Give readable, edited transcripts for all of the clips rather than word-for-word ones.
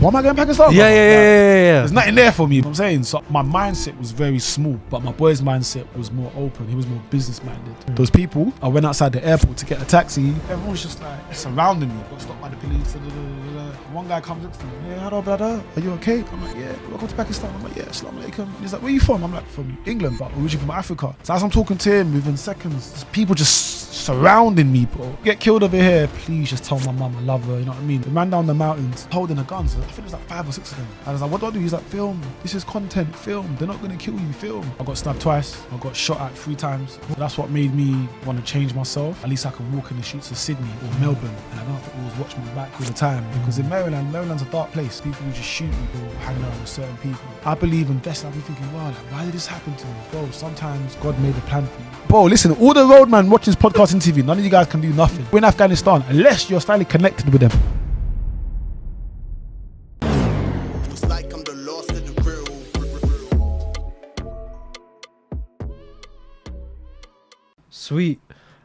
Why am I going to Pakistan? Yeah. There's nothing there for me. You know what I'm saying? So my mindset was very small, but my boy's mindset was more open. He was more business minded. Those people, I went outside the airport to get a taxi. Everyone was just like surrounding me. Got stopped by the police. One guy comes up to me. Yeah, hello brother, are you okay? I'm like, yeah, welcome to Pakistan. I'm like, yeah, assalamu alaikum. He's like, where you from? I'm like, from England, but originally from Africa. So as I'm talking to him, within seconds, people just surrounding me, bro. Get killed over here, please just tell my mum I love her, you know what I mean? They ran down the mountains holding a gun. So I think it was like 5 or 6 of them. And I was like, what do I do? He's like, film. This is content, film. They're not gonna kill you, film. I got stabbed twice. I got shot at 3 times. So that's what made me want to change myself. At least I can walk in the streets of Sydney or Melbourne and I don't have to always watch my back all the time. Because in Maryland's a dark place. People will just shoot you or hanging out with certain people. I believe in death. I've been thinking, wow, like, why did this happen to me? Bro, sometimes God made a plan for you. Bro, listen, all the roadman watching this podcast and TV, none of you guys can do nothing. We're in Afghanistan, unless you're slightly connected with them. It's like I'm the lost in the real. Sweet.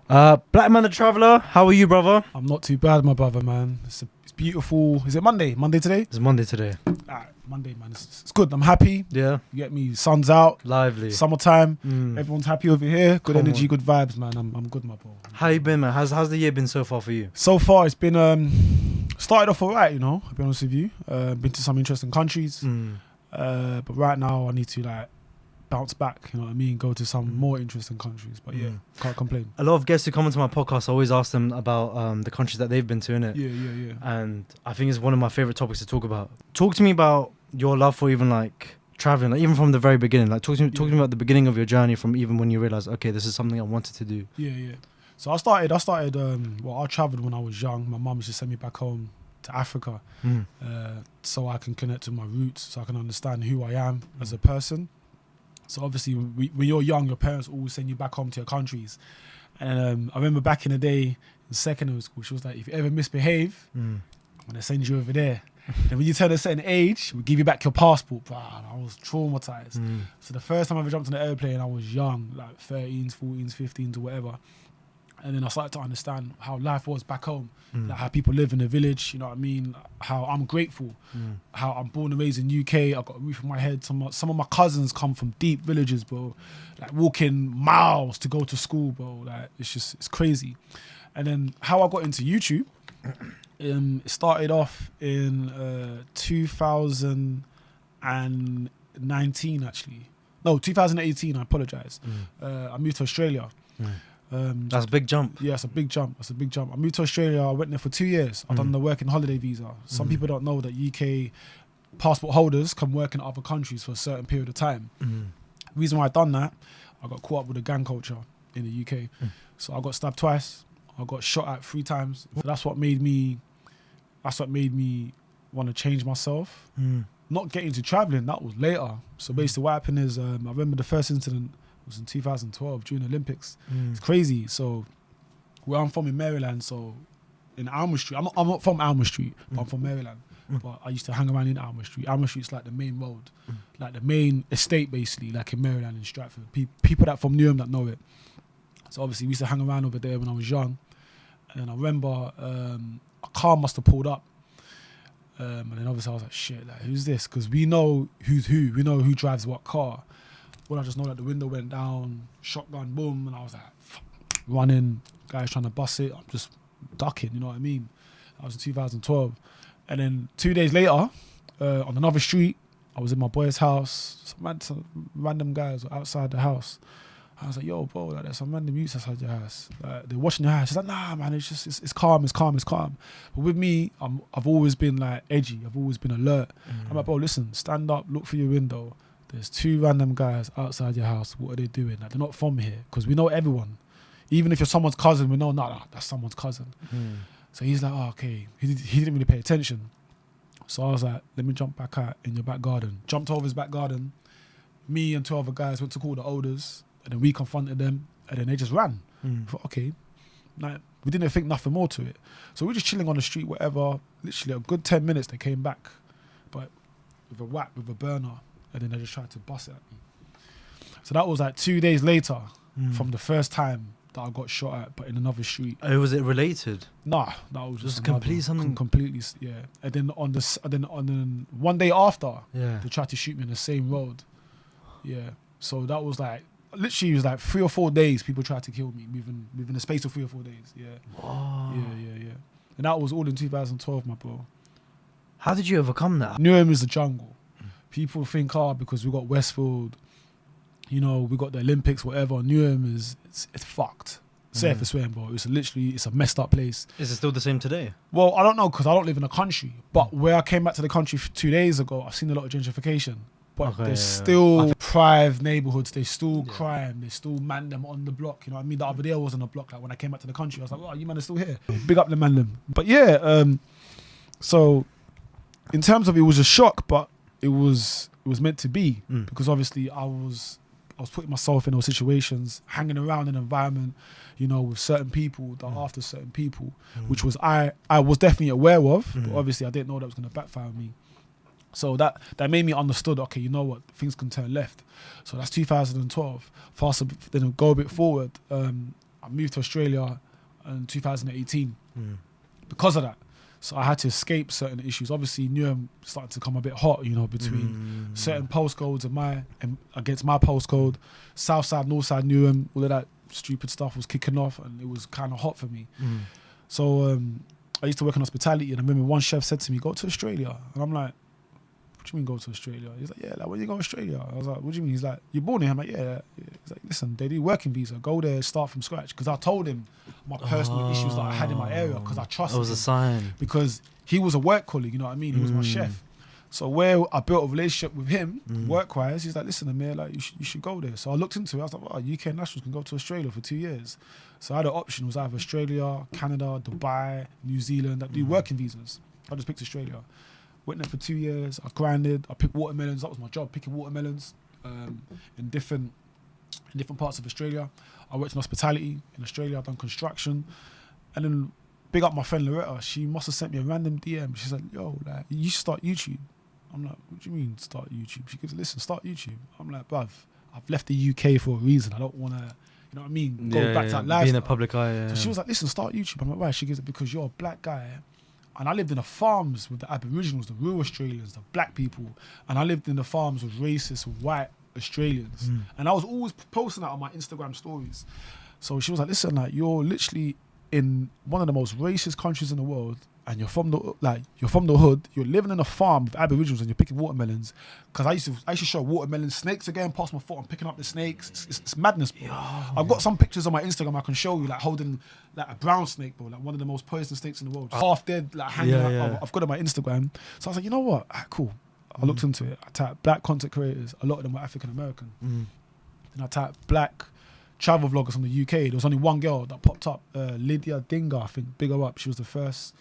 Black Man the Traveller, how are you, brother? I'm not too bad, my brother, man. It's beautiful. Is it Monday? Monday today? It's Monday today. Alright, Monday, man. It's good. I'm happy. Yeah. You get me? Sun's out. Lively. Summertime. Everyone's happy over here. Good Come energy, on. good vibes, man. I'm good, my bro. How you been, man? How's the year been so far for you? So far, it's been started off alright, you know. I'll be honest with you. Been to some interesting countries, but right now I need to like bounce back. You know what I mean? Go to some more interesting countries. But yeah, can't complain. A lot of guests who come into my podcast, I always ask them about the countries that they've been to, innit? Yeah. And I think it's one of my favorite topics to talk about. Talk to me about your love for even like traveling, like even from the very beginning. Like talk to me about the beginning of your journey, from even when you realized, okay, this is something I wanted to do. Yeah. So I started. I traveled when I was young. My mum used to send me back home to Africa, so I can connect with my roots, so I can understand who I am as a person. So obviously, when you're young, your parents always send you back home to your countries. And I remember back in the day, in secondary school, she was like, if you ever misbehave, I'm gonna send you over there. And when you turn a certain age, we'll give you back your passport. Bro, I was traumatized. So the first time I ever jumped on an airplane, I was young, like 13s, 14s, 15s or whatever. And then I started to understand how life was back home, like how people live in the village, you know what I mean? How I'm grateful, how I'm born and raised in UK, I've got a roof on my head. Some of my cousins come from deep villages, bro, like walking miles to go to school, bro. Like it's crazy. And then how I got into YouTube, it started off in 2019 actually. No, 2018, I apologize. I moved to Australia. That's a big jump. Yeah, it's a big jump. I moved to Australia. I went there for 2 years. I've done the working holiday visa. Some people don't know that UK passport holders can work in other countries for a certain period of time. Reason why I done that, I got caught up with the gang culture in the UK. So I got stabbed twice. I got shot at 3 times. So that's what made me want to change myself. Not getting into traveling, that was later. So basically what happened is, I remember the first incident was in 2012 during the Olympics. It's crazy. So where I'm from in Maryland, so in Alma Street, I'm not from Alma Street, but I'm from Maryland. But I used to hang around in Alma Street. Alma Street's like the main road, like the main estate basically, like in Maryland and Stratford. People that from Newham that know it. So obviously we used to hang around over there when I was young. And I remember a car must have pulled up. And then obviously I was like, shit, like, who's this? Because we know who's who. We know who drives what car. Well, I just know that the window went down, shotgun, boom, and I was like, fuck, running, guys trying to bust it. I'm just ducking, you know what I mean? That was in 2012. And then 2 days later, on another street, I was in my boy's house. Some random guys were outside the house. I was like, yo, bro, like, there's some random youths outside your house. Like, they're watching your house. She's like, nah, man, it's calm. But with me, I've always been like edgy. I've always been alert. I'm like, bro, listen, stand up, look through your window. There's 2 random guys outside your house. What are they doing? Like, they're not from here. Because we know everyone. Even if you're someone's cousin, we know, nah, that's someone's cousin. So he's like, oh, okay. He didn't really pay attention. So I was like, let me jump back out in your back garden. Jumped over his back garden. Me and 2 other guys went to call the elders. And then we confronted them. And then they just ran. I thought, okay. Like, we didn't think nothing more to it. So we were just chilling on the street, whatever. Literally a good 10 minutes, they came back. But with a whack, with a burner. And then they just tried to bust it at me. So that was like 2 days later from the first time that I got shot at, but in another street. Oh, was it related? Nah, that was just complete something. Completely, yeah. And then on one day after, Yeah. they tried to shoot me on the same road. Yeah. So that was like literally, it was like 3 or 4 days. People tried to kill me within the space of 3 or 4 days. Yeah. Wow. Yeah. And that was all in 2012, my bro. How did you overcome that? Newham is the jungle. People think, because we got Westfield, we got the Olympics, whatever. Newham it's fucked. Safe for swearing, bro. It's a messed up place. Is it still the same today? Well, I don't know because I don't live in the country. But where I came back to the country 2 days ago, I've seen a lot of gentrification. But there's still private neighborhoods. There's still crime. There's still man them on the block. You know what I mean? The other day I was on the block. Like when I came back to the country, I was like, "Oh, you man are still here." Big up the man them. But yeah, so in terms of it was a shock, but it was meant to be because obviously I was putting myself in those situations, hanging around in an environment, with certain people that are after certain people, which was I was definitely aware of, but obviously I didn't know that was going to backfire on me. So that made me understood, okay, you know what, things can turn left. So that's 2012. Then go a bit forward, I moved to Australia in 2018 because of that. So I had to escape certain issues. Obviously, Newham started to come a bit hot, between certain postcodes and against my postcode. South side, north side, Newham, all of that stupid stuff was kicking off, and it was kind of hot for me. So I used to work in hospitality, and I remember one chef said to me, "Go to Australia," and I'm like, "What do you mean go to Australia?" He's like, "Yeah, like when you go to Australia?" I was like, "What do you mean?" He's like, "You're born here?" I'm like, "Yeah." He's like, "Listen, they do working visa. Go there, start from scratch." Because I told him my personal issues that I had in my area because I trusted him. That was a sign. Because he was a work colleague, you know what I mean? He was my chef. So where I built a relationship with him, work-wise, he's like, "Listen, Amir, like you should go there." So I looked into it. I was like, "Wow, UK nationals can go to Australia for 2 years." So I had an option. It was either Australia, Canada, Dubai, New Zealand that do working visas. I just picked Australia. Went there for 2 years. I grinded. I picked watermelons. That was my job, picking watermelons in different parts of Australia. I worked in hospitality in Australia. I've done construction, and then big up my friend Loretta. She must have sent me a random DM. She's like, "Yo, like you should start YouTube." I'm like, "What do you mean start YouTube?" She goes, "Listen, start YouTube." I'm like, "Bruv, I've left the UK for a reason. I don't want to, you know what I mean, go back to that lifestyle." Being a public eye. Yeah. So she was like, "Listen, start YouTube." I'm like, "Why?" She goes, "Because you're a black guy." And I lived in the farms with the Aboriginals, the real Australians, the black people. And I lived in the farms with racist white Australians. And I was always posting that on my Instagram stories. So she was like, "Listen, like you're literally in one of the most racist countries in the world, and you're from the hood. You're living in a farm with Aboriginals, and you're picking watermelons." Because I used to show watermelon snakes again past my foot. I'm picking up the snakes. It's madness, bro. I've got some pictures on my Instagram I can show you, like holding like a brown snake, bro, like one of the most poisonous snakes in the world, just half dead, like hanging out. I've got it on my Instagram. So I was like, you know what? Cool. I looked into it. I typed black content creators. A lot of them were African American. And I typed black travel vloggers from the UK. There was only one girl that popped up, Lydia Dinga, I think, big her up. She was the first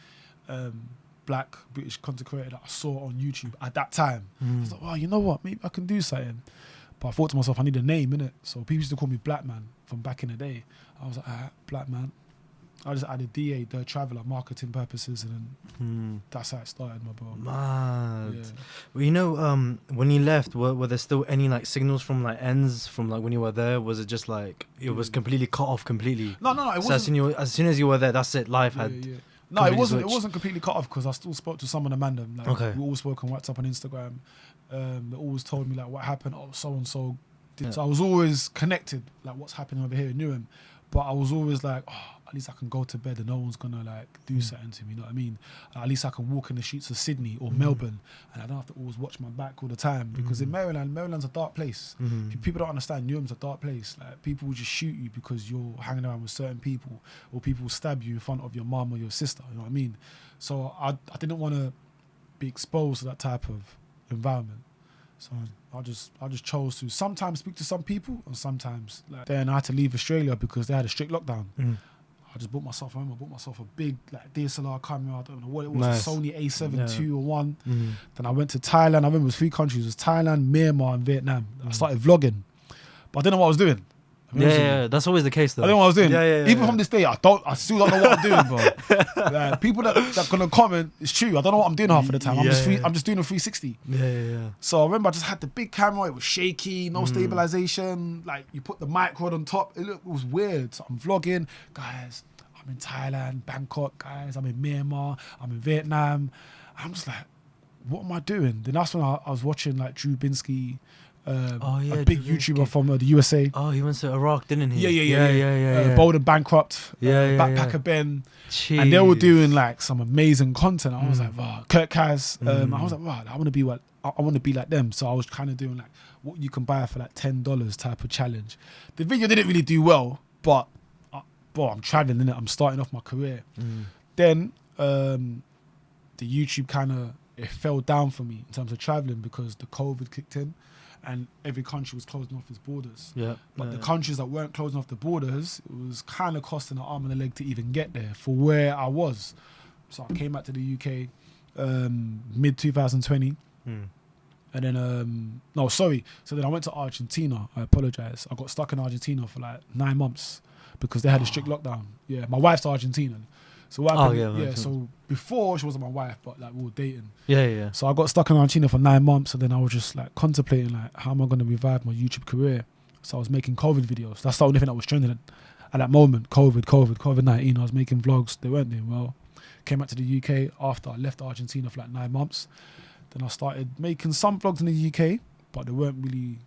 black British content creator that I saw on YouTube at that time. I was like, "Wow, you know what? Maybe I can do something." But I thought to myself, I need a name, innit? So people used to call me Black Man from back in the day. I was like, Black Man. I just added DA, the traveller, marketing purposes, and then that's how it started, my bro. Mad. Yeah. Well, you know, when you left, were there still any like signals from like ends from like when you were there? Was it just like it was completely cut off completely? No, it So wasn't. as soon as you were there, that's it. Life had. Yeah. No, it wasn't. switched. It wasn't completely cut off because I still spoke to some of the mandem. Like, Okay. we all spoke on WhatsApp and Instagram. They always told me like what happened. Oh, so and so. So I was always connected, like what's happening over here in Newham. But I was always like, at least I can go to bed and no one's gonna like do something to me. You know what I mean? At least I can walk in the streets of Sydney or Melbourne, and I don't have to always watch my back all the time. Because in Maryland's a dark place. People don't understand. Newham's a dark place. Like people will just shoot you because you're hanging around with certain people, or people will stab you in front of your mum or your sister. You know what I mean? So I didn't want to be exposed to that type of environment. So I just chose to sometimes speak to some people, and sometimes like then I had to leave Australia because they had a strict lockdown. I just bought myself a big like DSLR camera. I don't know what it was, Nice. a Sony A7 II or 1. Then I went to Thailand. I remember it was 3 countries. It was Thailand, Myanmar, and Vietnam. I started vlogging, but I didn't know what I was doing. Yeah, that's always the case though. I don't know what I was doing. Yeah, Even from this day, I still don't know what I'm doing, bro. Like, people that gonna comment, it's true. I don't know what I'm doing half of the time. I'm just doing a 360. Yeah. So I remember I just had the big camera. It was shaky, no stabilization. Like you put the mic rod on top. It was weird. So I'm vlogging, guys. I'm in Thailand, Bangkok, guys. I'm in Myanmar. I'm in Vietnam. I'm just like, what am I doing? Then that's when I was watching like Drew Binsky. A big YouTuber from the USA. Oh, he went to Iraq, didn't he? Yeah. Bold and Bankrupt. Backpacker Ben. Jeez. And they were doing like some amazing content. I was like, wow. Kirk Kaz. I was like, wow, I want to be like them. So I was kind of doing like what you can buy for like $10 type of challenge. The video didn't really do well, but I'm traveling in it. I'm starting off my career. Then the YouTube kind of it fell down for me in terms of traveling because the COVID kicked in. And every country was closing off its borders. But the countries that weren't closing off the borders, it was kind of costing an arm and a leg to even get there for where I was. So I came back to the UK mid 2020. And then, So then I went to Argentina. I apologize. I got stuck in Argentina for like 9 months because they had a strict lockdown. Yeah, my wife's Argentinian. So what happened, so before she wasn't my wife, but like we were dating. Yeah. So I got stuck in Argentina for 9 months, and then I was just like contemplating like how am I going to revive my YouTube career. So I was making COVID videos. That's the only thing that was trending at that moment. COVID-19. I was making vlogs. They weren't doing well. Came back to the UK after I left Argentina for like 9 months. Then I started making some vlogs in the UK, but they weren't really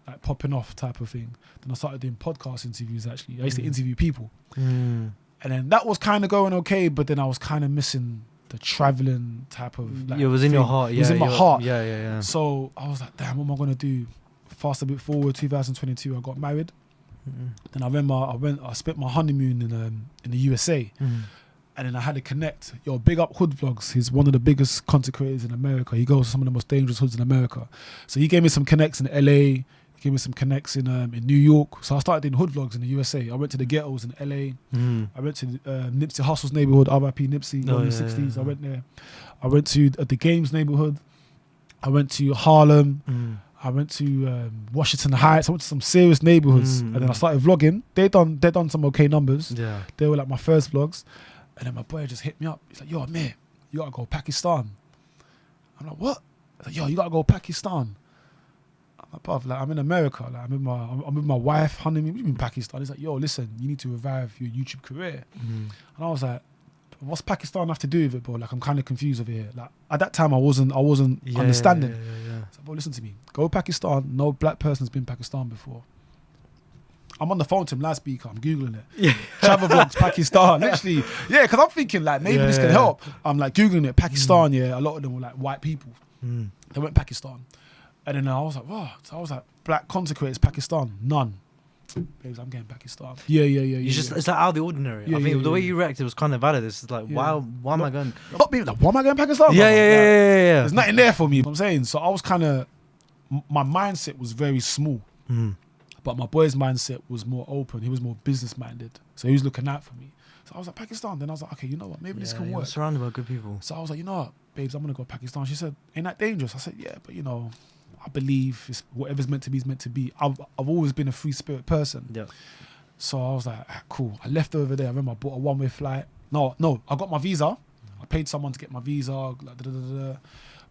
like popping off type of thing. Then I started doing podcast interviews. Actually, I used to interview people. And then that was kind of going okay, but then I was kind of missing the traveling type of like, it was in your heart. It was in my heart. Yeah. So I was like, damn, what am I going to do? Fast a bit forward, 2022, I got married. Then I remember I spent my honeymoon in the USA. And then I had to connect. Big up Hood Vlogs. He's one of the biggest content creators in America. He goes to some of the most dangerous hoods in America. So he gave me some connects in LA. He gave me some connects in New York. So I started doing hood vlogs in the USA. I went to the ghettos in LA. I went to Nipsey Hussle's neighborhood, RIP Nipsey, in the 60s. I went there. I went to the Games neighborhood. I went to Harlem. I went to Washington Heights. I went to some serious neighborhoods. And then I started vlogging. They done some okay numbers. Yeah. They were like my first vlogs. And then my boy just hit me up. He's like, yo, man, you gotta go Pakistan. I'm like, what? He's like, yo, you gotta go Pakistan. I'm like, bruv, like, I'm in America. Like, I'm with my wife, honeymoon in Pakistan. He's like, yo, listen, you need to revive your YouTube career. And I was like, what's Pakistan have to do with it, bro? Like, I'm kind of confused over here. Like, at that time, I wasn't understanding. So, bro, listen to me. Go Pakistan. No black person's been Pakistan before. I'm on the phone to him, loudspeaker. I'm Googling it. Travel vlogs, Pakistan. Literally. Yeah, because I'm thinking, like, maybe this can help. I'm, like, Googling it. Pakistan, a lot of them were, like, white people. They went Pakistan. And then I was like, wow. So I was like, black content creators, Pakistan. None. Babes, I'm getting Pakistan. Yeah. It's like out of the ordinary. I think the way you reacted was kind of valid. It's like, why am I going? Not being like, why am I going Pakistan? Yeah. There's nothing there for me. You know what I'm saying? So I was kind of, my mindset was very small. But my boy's mindset was more open. He was more business minded. So he was looking out for me. So I was like, Pakistan. Then I was like, okay, you know what? Maybe this can work. Surrounded by good people. So I was like, you know what, babes, I'm going to go to Pakistan. She said, ain't that dangerous? I said, yeah, but you know, I believe it's whatever's meant to be is meant to be. I've always been a free spirit person. Yeah. So I was like, cool. I left over there. I remember I bought a one-way flight. No, I got my visa. I paid someone to get my visa.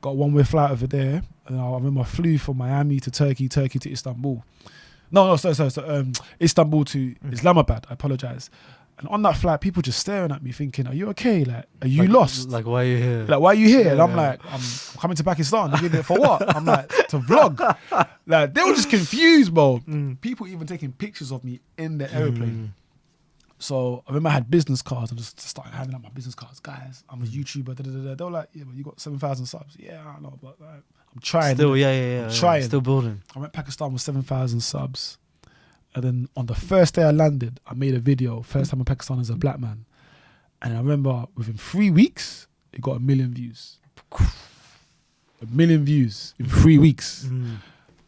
Got a one-way flight over there. And I remember I flew from Miami to Turkey to Istanbul. Sorry. Istanbul to Islamabad. I apologize. And on that flight, people just staring at me thinking, are you okay? Like, are you lost? Like, why are you here? Like, why are you here? And I'm like, I'm coming to Pakistan. They're giving it for what? I'm like, to vlog. Like, they were just confused, bro. People even taking pictures of me in the aeroplane. So I remember I had business cards. I just started handing out my business cards. Guys, I'm a YouTuber. They were like, yeah, but you got 7,000 subs. Yeah, I know, but like, I'm trying. Still, I'm trying. Still building. I went to Pakistan with 7,000 subs. And then on the first day I landed, I made a video, first time in Pakistan as a black man. And I remember within 3 weeks, it got 1 million views. 1 million views in 3 weeks.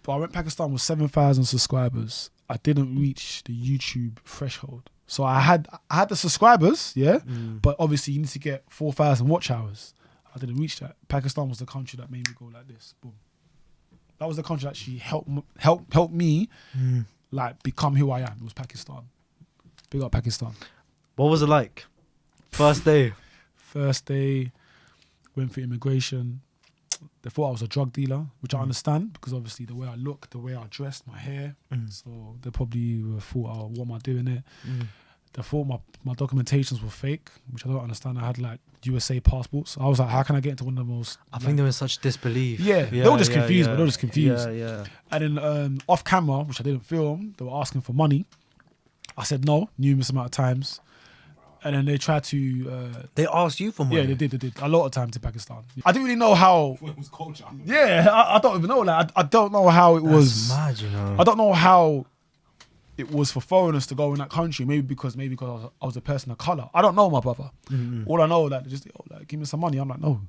But I went to Pakistan with 7,000 subscribers. I didn't reach the YouTube threshold. So I had the subscribers, but obviously you need to get 4,000 watch hours. I didn't reach that. Pakistan was the country that made me go like this. Boom. That was the country that actually helped me like become who I am. It was Pakistan. Big up Pakistan. What was it like? First day. First day, went for immigration. They thought I was a drug dealer, which I understand because obviously the way I look, the way I dressed, my hair. So they probably thought, oh, what am I doing it? They thought my documentations were fake, which I don't understand. I had like USA passports. I was like, how can I get into one of the most... I think they were in such disbelief. Yeah, they were just confused, but they were just confused. Yeah. And then off camera, which I didn't film, they were asking for money. I said no, numerous amount of times. And then they tried to... They asked you for money? Yeah, they did. A lot of times in Pakistan. I didn't really know how... It was culture. Yeah, I don't even know. Like, I don't know how it was... That's mad, you know. I don't know how it was for foreigners to go in that country. Maybe because I was a person of colour. I don't know, my brother. All I know, like, they just, give me some money. I'm like, no.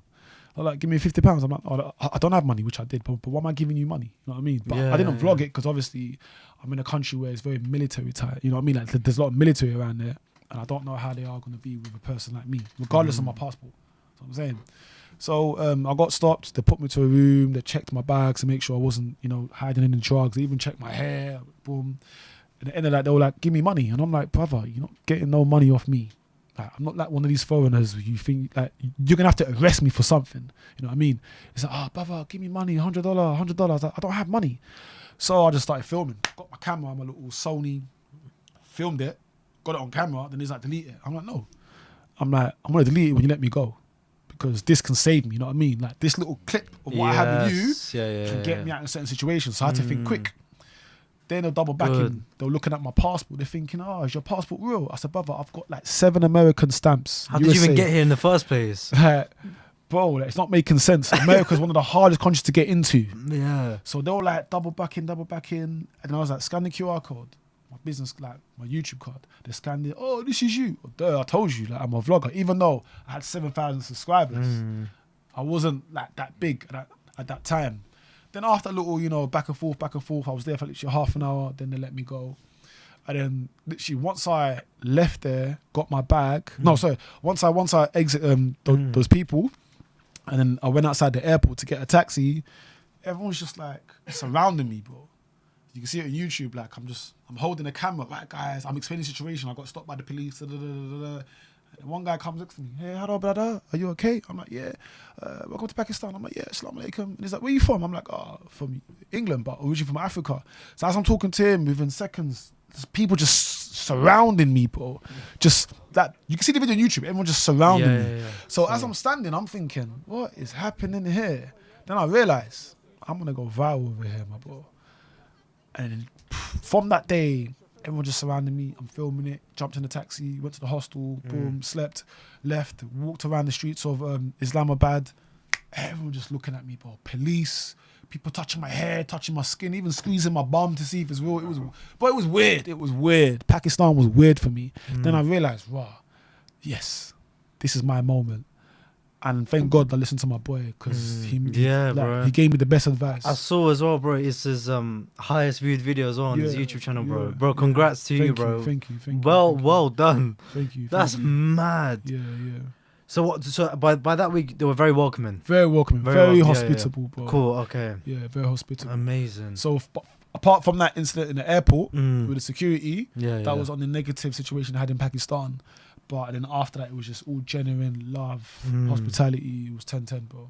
They're like, give me £50. I'm like, oh, I don't have money, which I did. But why am I giving you money? You know what I mean? But I didn't vlog it because obviously I'm in a country where it's very military type. You know what I mean? Like, there's a lot of military around there. And I don't know how they are going to be with a person like me, regardless of my passport. That's what I'm saying. So I got stopped. They put me to a room. They checked my bags to make sure I wasn't, hiding any drugs. They even checked my hair. Boom. At the end of that, they were like, give me money. And I'm like, brother, you're not getting no money off me. Like, I'm not like one of these foreigners who you think like you're going to have to arrest me for something. You know what I mean? It's like, brother, give me money, $100, $100. Like, I don't have money. So I just started filming. Got my camera, my little Sony, filmed it. Got it on camera, then he's like, delete it. I'm like, no. I'm like, I'm going to delete it when you let me go. Because this can save me, you know what I mean? Like, this little clip of what I have with you can get me out in certain situations. So I had to think quick. Then they'll double back in. They're looking at my passport. They're thinking, oh, is your passport real? I said, brother, I've got like 7 American stamps. How did you even get here in the first place? Bro, like, it's not making sense. America's one of the hardest countries to get into. Yeah. So they were like, double back in. And I was like, scan the QR code. My business, like my YouTube card, they scanned it. Oh, this is you. Duh, I told you, like I'm a vlogger. Even though I had 7,000 subscribers, I wasn't like that big at that time. Then after a little, back and forth, I was there for literally half an hour. Then they let me go. And then literally once I left there, got my bag. No, sorry. Once I exit those people, and then I went outside the airport to get a taxi. Everyone's just like surrounding me, bro. You can see it on YouTube, like I'm holding the camera, right, guys, I'm explaining the situation, I got stopped by the police, And one guy comes next to me, hey, hello, brother, are you okay? I'm like, yeah, welcome to Pakistan. I'm like, yeah, assalamu alaikum. And he's like, where you from? I'm like, oh, from England, but originally from Africa. So as I'm talking to him, within seconds, there's people just surrounding me, bro. Just that, you can see the video on YouTube, everyone just surrounding me. Yeah. So as I'm standing, I'm thinking, what is happening here? Then I realise, I'm going to go viral over here, my bro. And from that day, everyone just surrounded me. I'm filming it. Jumped in the taxi, went to the hostel, boom, slept, left, walked around the streets of Islamabad. Everyone just looking at me, bro. Police, people touching my hair, touching my skin, even squeezing my bum to see if it's real. It was weird. It was weird. Pakistan was weird for me. Then I realized, yes, this is my moment. And thank God I listened to my boy because he gave me the best advice. I saw as well, bro. It's his highest viewed video as well on his YouTube channel, bro. Yeah, bro, congrats to you, bro. Thank you. Well done. Thank you. That's mad. Yeah. So what? So by that week they were very welcoming. Very welcoming. Very hospitable, bro. Cool. Okay. Yeah, very hospitable. Amazing. So apart from that incident in the airport with the security, that was on the negative situation I had in Pakistan. But then after that, it was just all genuine love, hospitality. It was 10-10, bro.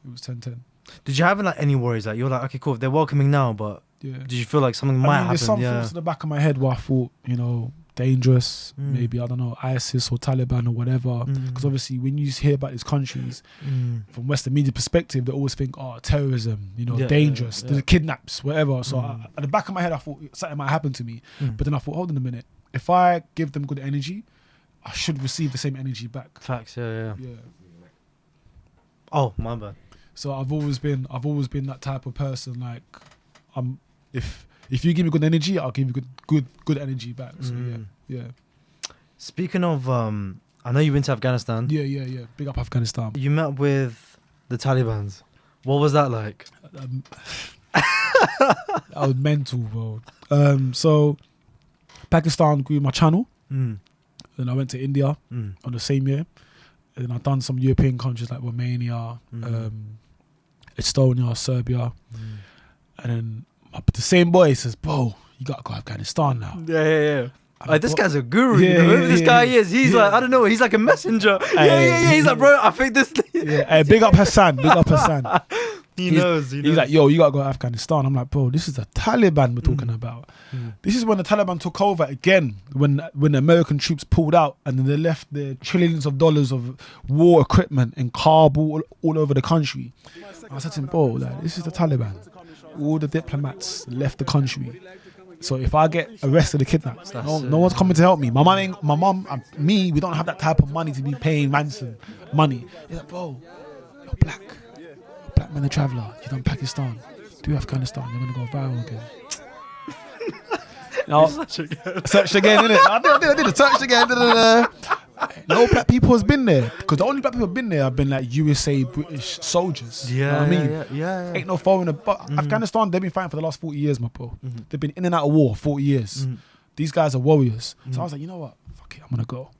It was 10-10. Did you have like any worries? Like you're like, okay, cool. They're welcoming now, but did you feel like something might happen? There's some thoughts in the back of my head where I thought, dangerous. Maybe, I don't know, ISIS or Taliban or whatever. Because obviously, when you hear about these countries, from Western media perspective, they always think, terrorism, dangerous, there's kidnaps, whatever. So at the back of my head, I thought something might happen to me. But then I thought, hold on a minute. If I give them good energy, I should receive the same energy back. Facts, yeah. Oh, my bad. So I've always been that type of person. Like, if you give me good energy, I'll give you good energy back. So yeah. Speaking of, I know you've been to Afghanistan. Yeah. Big up Afghanistan. You met with the Talibans. What was that like? I was mental, bro. So Pakistan grew my channel. Then I went to India on the same year. And then I've done some European countries like Romania, Estonia, Serbia. And then the same boy says, bro, you gotta go Afghanistan now. Yeah. Like, this guy's a guru. Yeah, you know? Whoever this yeah, guy yeah. is, he's like, I don't know, he's like a messenger. Hey, Yeah. He's like, bro, I think this. Yeah, hey, big up Hassan. He knows. He's like, yo, you gotta go to Afghanistan. I'm like, bro, this is the Taliban we're talking about. This is when the Taliban took over again, when the American troops pulled out and then they left the trillions of dollars of war equipment in Kabul all over the country. I said to him, bro, like, this is the Taliban. All the diplomats left the country. So if I get arrested or kidnapped, no one's coming to help me. My mum, and me, we don't have that type of money to be paying ransom money. He's like, bro, you're black. Black man, a traveller. You done Pakistan. Do Afghanistan. You're gonna go viral again. No, search again, innit? I did a search again. No black people has been there, because the only black people have been there have been like USA British soldiers. Yeah, you know what I mean? Yeah. Ain't no foreigner. But Afghanistan, they've been fighting for the last 40 years, my bro. They've been in and out of war 40 years. These guys are warriors. So I was like, you know what? Fuck it, I'm gonna go.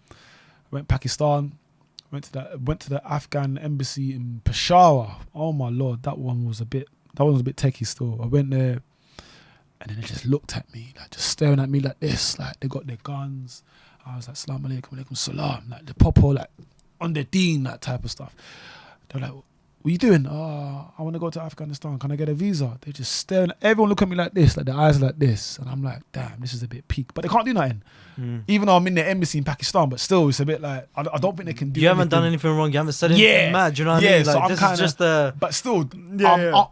Went Pakistan. Went to the Afghan embassy in Peshawar. Oh my lord, that one was a bit techie still. I went there, and then they just looked at me, like just staring at me like this, like they got their guns. I was like, Assalamu alaikum, alaikum salam, like the popo, like on their deen, that type of stuff. They're like, what are you doing? Oh, I want to go to Afghanistan. Can I get a visa? They're just staring. Everyone look at me like this, like their eyes like this. And I'm like, damn, this is a bit peak. But they can't do nothing. Even though I'm in the embassy in Pakistan, but still, it's a bit like, I don't think they can do You haven't anything. done anything wrong. You haven't said anything mad. Do you know what I mean? So Like, this is just the... But still,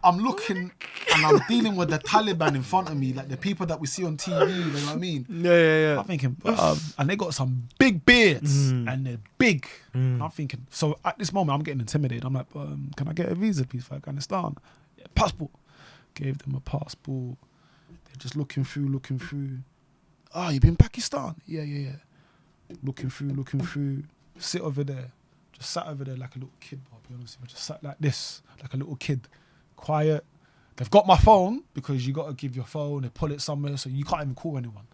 I'm looking and I'm dealing with the Taliban in front of me, like the people that we see on TV, you know what I mean? Yeah. I'm thinking, and they got some big beards and they're big. I'm thinking, so at this moment, I'm getting intimidated. I'm like, can I get a visa, please, for Afghanistan? Yeah, passport. Gave them a passport. They're just looking through. Oh, you been in Pakistan? Yeah. Looking through. Sit over there. Just sat over there like a little kid, I'll be honest with you. Just sat like this, like a little kid. Quiet. They've got my phone, because you got to give your phone, they pull it somewhere, so you can't even call anyone.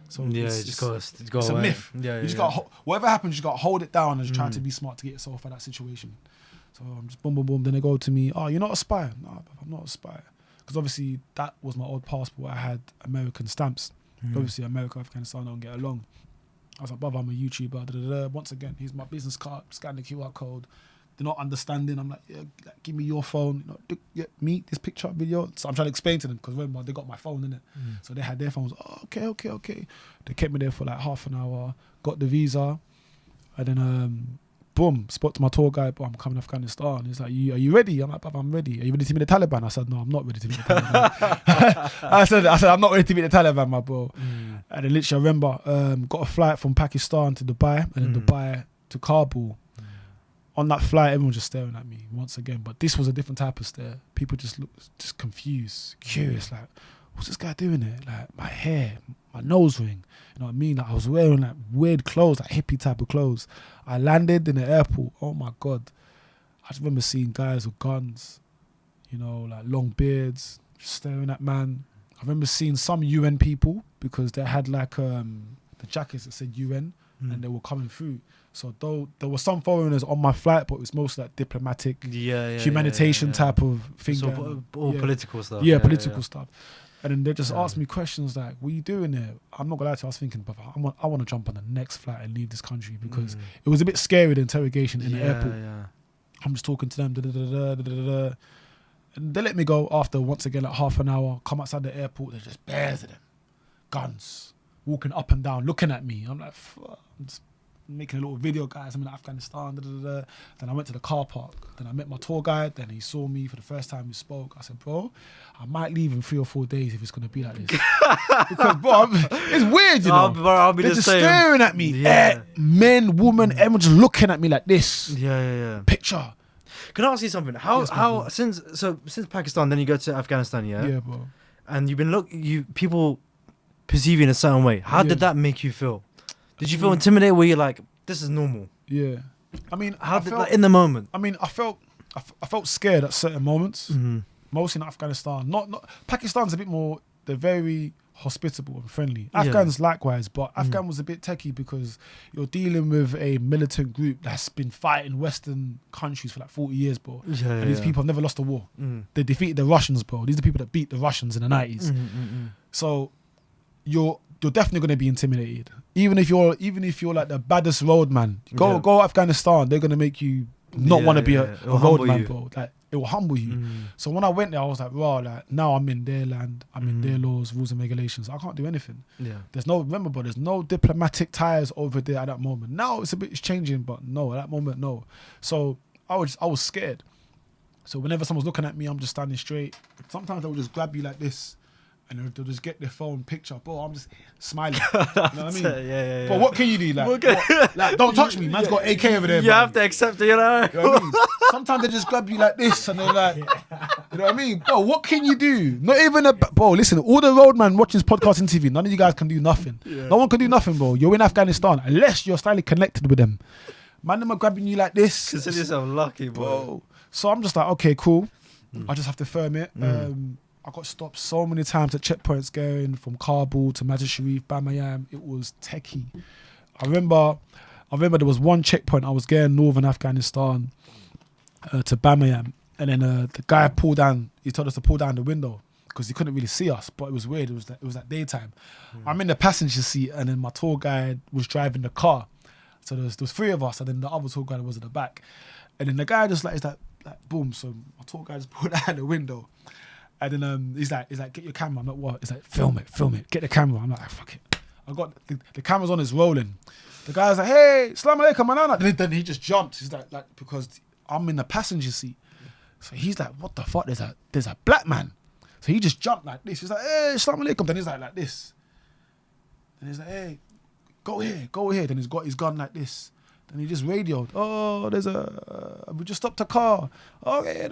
So it's a away. Myth. Yeah, you just got whatever happens, you got to hold it down and just try to be smart to get yourself out of that situation. So I'm just boom. Then they go to me, oh, you're not a spy? No, I'm not a spy. Because obviously that was my old passport. I had American stamps. Obviously America, Afghanistan don't get along. I was like, brother, I'm a YouTuber. Once again, here's my business card, scan the QR code. They're not understanding. I'm like, yeah, give me your phone. Me, this picture, video. So I'm trying to explain to them, because remember, they got my phone in it. So they had their phones. Oh, okay. They kept me there for like half an hour, got the visa, and then boom, spoke to my tour guide, I'm coming to Afghanistan. He's like, are you ready? I'm like, I'm ready. Are you ready to meet the Taliban? I said, no, I'm not ready to meet the Taliban. I said, I'm not ready to meet the Taliban, my bro. And then literally, I remember, got a flight from Pakistan to Dubai, and then Dubai to Kabul. On that flight, everyone was just staring at me once again. But this was a different type of stare. People just looked just confused, curious, like, what's this guy doing here? Like, my hair, my nose ring. You know what I mean? Like, I was wearing like weird clothes, like hippie type of clothes. I landed in the airport. Oh my God. I just remember seeing guys with guns, you know, like long beards, just staring at man. I remember seeing some UN people, because they had like the jackets that said UN, and they were coming through. So though there were some foreigners on my flight, but it was mostly like diplomatic, humanitarian type of thing. So all political stuff. Yeah, political stuff. And then they just asked me questions like, what are you doing there? I'm not gonna lie to you, I was thinking, brother, I want to jump on the next flight and leave this country, because it was a bit scary, the interrogation in the airport. I'm just talking to them, and they let me go after, once again, like half an hour, come outside the airport, there's just bears of them, guns, walking up and down, looking at me. I'm like, fuck. I'm just making a little video, guys, I'm in Afghanistan. Then I went to the car park. Then I met my tour guide. Then he saw me for the first time. We spoke. I said, bro, I might leave in 3 or 4 days if it's going to be like this. Because, bro, it's weird, you know. I'll be They're the just same. staring at me. Men, women, everyone just looking at me like this. Yeah. Picture. Can I ask you something? How since Pakistan, then you go to Afghanistan, Yeah, bro. And you've been people perceive you in a certain way. How did that make you feel? Did you feel intimidated? Where you're like, this is normal? Yeah. I mean, like, in the moment? I mean, I felt scared at certain moments. Mostly in Afghanistan. Not Pakistan's a bit more. They're very hospitable and friendly. Afghans likewise, but Afghan was a bit techie, because you're dealing with a militant group that's been fighting Western countries for like 40 years, bro. And these people have never lost a war. They defeated the Russians, bro. These are the people that beat the Russians in the 90s. So you're definitely gonna be intimidated. Even if you're like the baddest roadman, go Afghanistan, they're gonna make you not want to be a roadman, bro. Like it will humble you. So when I went there, I was like, wow, like now I'm in their land, I'm in their laws, rules and regulations. I can't do anything. Yeah. There's no diplomatic ties over there at that moment. Now it's changing, but no, at that moment, no. So I was scared. So whenever someone's looking at me, I'm just standing straight. Sometimes they will just grab you like this, and they'll just get their phone picture. Bro, I'm just smiling. You know what I mean? Yeah. But what can you do? Like, don't touch me. Man's got AK over there. You have to accept it, you know? You know what I mean? Sometimes they just grab you like this, and they're like, you know what I mean? Bro, what can you do? Not even bro, listen, all the roadman watching this podcast and TV, none of you guys can do nothing. Yeah. No one can do nothing, bro. You're in Afghanistan, unless you're slightly connected with them. Man, them are grabbing you like this. Consider yourself lucky, bro. So I'm just like, okay, cool. I just have to firm it. I got stopped so many times at checkpoints going from Kabul to Mazar Sharif, Bamayam. It was techie. I remember there was one checkpoint. I was going northern Afghanistan to Bamayam, and then the guy pulled down. He told us to pull down the window because he couldn't really see us. But it was weird. It was like daytime. I'm in the passenger seat, and then my tour guide was driving the car. So there was 3 of us, and then the other tour guide was at the back. And then the guy just like boom. So my tour guide just pulled down the window. And then he's like, get your camera. I'm like, what? He's like, film it. Get the camera. I'm like, fuck it. I got the camera's on, it's rolling. The guy's like, hey, Salaam alaikum, manana. Then he just jumped. He's like, because I'm in the passenger seat. So he's like, what the fuck? There's a black man. So he just jumped like this. He's like, hey, Salaam alaikum. Then he's like this. Then he's like, hey, go here. Then he's got his gun like this. Then he just radioed, oh, we just stopped a car. Okay,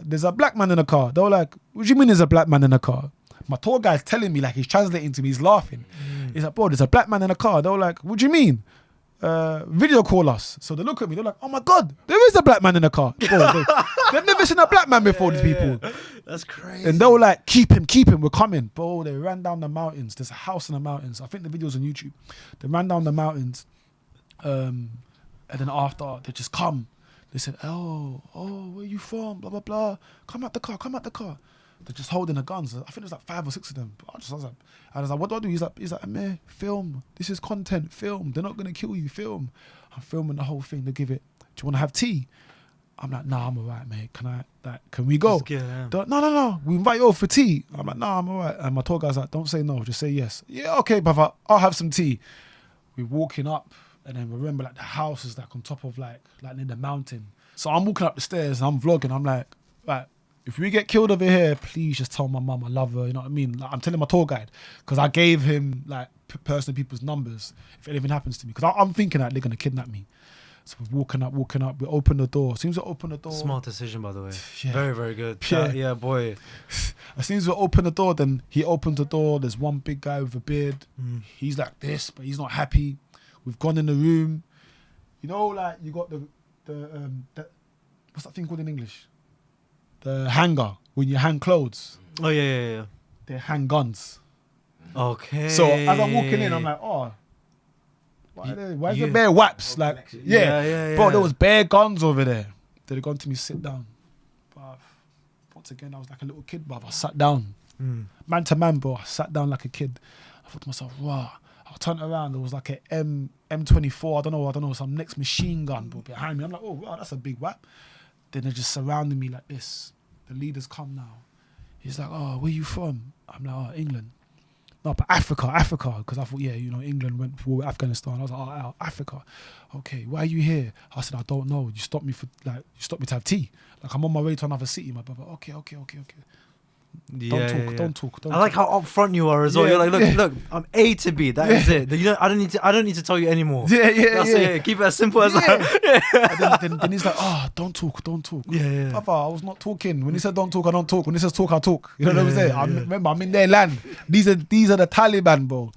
there's a black man in the car. They were like, what do you mean there's a black man in the car? My tour guide's telling me, like, he's translating to me, he's laughing. He's like, bro, there's a black man in the car. They were like, what do you mean? Video call us. So they look at me, they're like, oh my God, there is a black man in the car. Bro, they've never seen a black man before, these people. That's crazy. And they were like, keep him, we're coming. Bro, they ran down the mountains. There's a house in the mountains. I think the video's on YouTube. They ran down the mountains. And then after they just come, they said, oh, where you from? Blah, blah, blah. Come out the car. They're just holding the guns. I think there's like 5 or 6 of them. I was like, what do I do? He's like, Amir, film. This is content, film. They're not going to kill you, film. I'm filming the whole thing. They give it, do you want to have tea? I'm like, nah, I'm all right, mate. Can we go? No. We invite you over for tea. I'm like, nah, I'm all right. And my tour guy's like, don't say no, just say yes. Yeah, okay, brother, I'll have some tea. We're walking up. And then remember, like, the house is like on top of like in the mountain. So I'm walking up the stairs and I'm vlogging. I'm like, if we get killed over here, please just tell my mum I love her. You know what I mean? Like, I'm telling my tour guide because I gave him like personal people's numbers if anything happens to me. Because I'm thinking that they're gonna kidnap me. So we're walking up. We open the door. As soon as we open the door, smart decision, by the way. Yeah. Very, very good. Yeah, boy. As soon as we open the door, then he opens the door. There's one big guy with a beard. He's like this, but he's not happy. We've gone in the room. You know, like, you got the what's that thing called in English? The hanger, when you hang clothes. Oh, yeah. They hang guns. Okay. So as I'm walking in, I'm like, oh, why is there bare wipes? Like, yeah. Bro, there was bare guns over there. They'd have gone to me, sit down. But once again, I was like a little kid, bruv. I sat down. Man to man, bro. I sat down like a kid. I thought to myself, wow. I turned around, there was like a M24, I don't know, some next machine gun, bro, behind me. I'm like, oh, wow, that's a big whap. Then they're just surrounding me like this. The leaders come now. He's like, oh, where you from? I'm like, oh, England. No, but Africa, because I thought, yeah, you know, England went for war with Afghanistan. I was like, oh, Africa. Okay, why are you here? I said, I don't know. You stopped me to have tea. Like, I'm on my way to another city, my brother. Okay. Don't talk. I like how upfront you are as well. You're like, look, I'm A to B. That is it. You know, I don't need to tell you anymore. That's it. Keep it as simple as that. Then he's like, don't talk. Yeah. Papa, I was not talking. When he said don't talk, I don't talk. When he says talk, I talk. You know what I'm saying? Remember, I'm in their land. These are the Taliban, bro.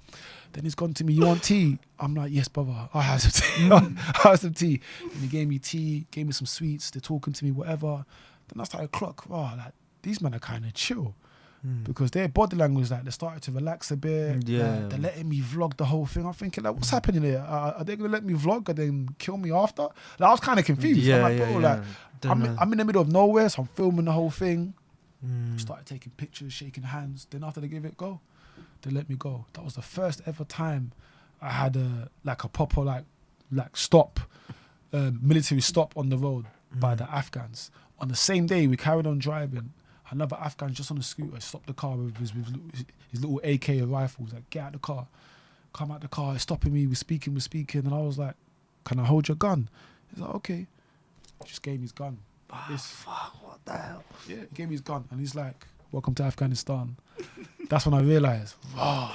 Then he's gone to me, you want tea? I'm like, yes, brother, I'll have some tea. I'll have some tea. And he gave me tea, gave me some sweets. They're talking to me, whatever. Then I started clock. Like, these men are kind of chill because their body language, like, they started to relax a bit. Yeah. They're letting me vlog the whole thing. I'm thinking, like, what's happening here? Are they going to let me vlog and then kill me after? Like, I was kind of confused. I'm like, bro, like, I'm in the middle of nowhere, so I'm filming the whole thing. Started taking pictures, shaking hands. Then after they gave it go, They let me go. That was the first ever time I had a proper like stop, military stop on the road by the Afghans. On the same day, we carried on driving. Another Afghan just on a scooter stopped the car with his little AK rifle. He's like, get out the car. Come out the car. He's stopping me. We're speaking. And I was like, can I hold your gun? He's like, okay. He just gave me his gun. Fuck, what the hell? Yeah, he gave me his gun. And he's like, welcome to Afghanistan. That's when I realised, wow,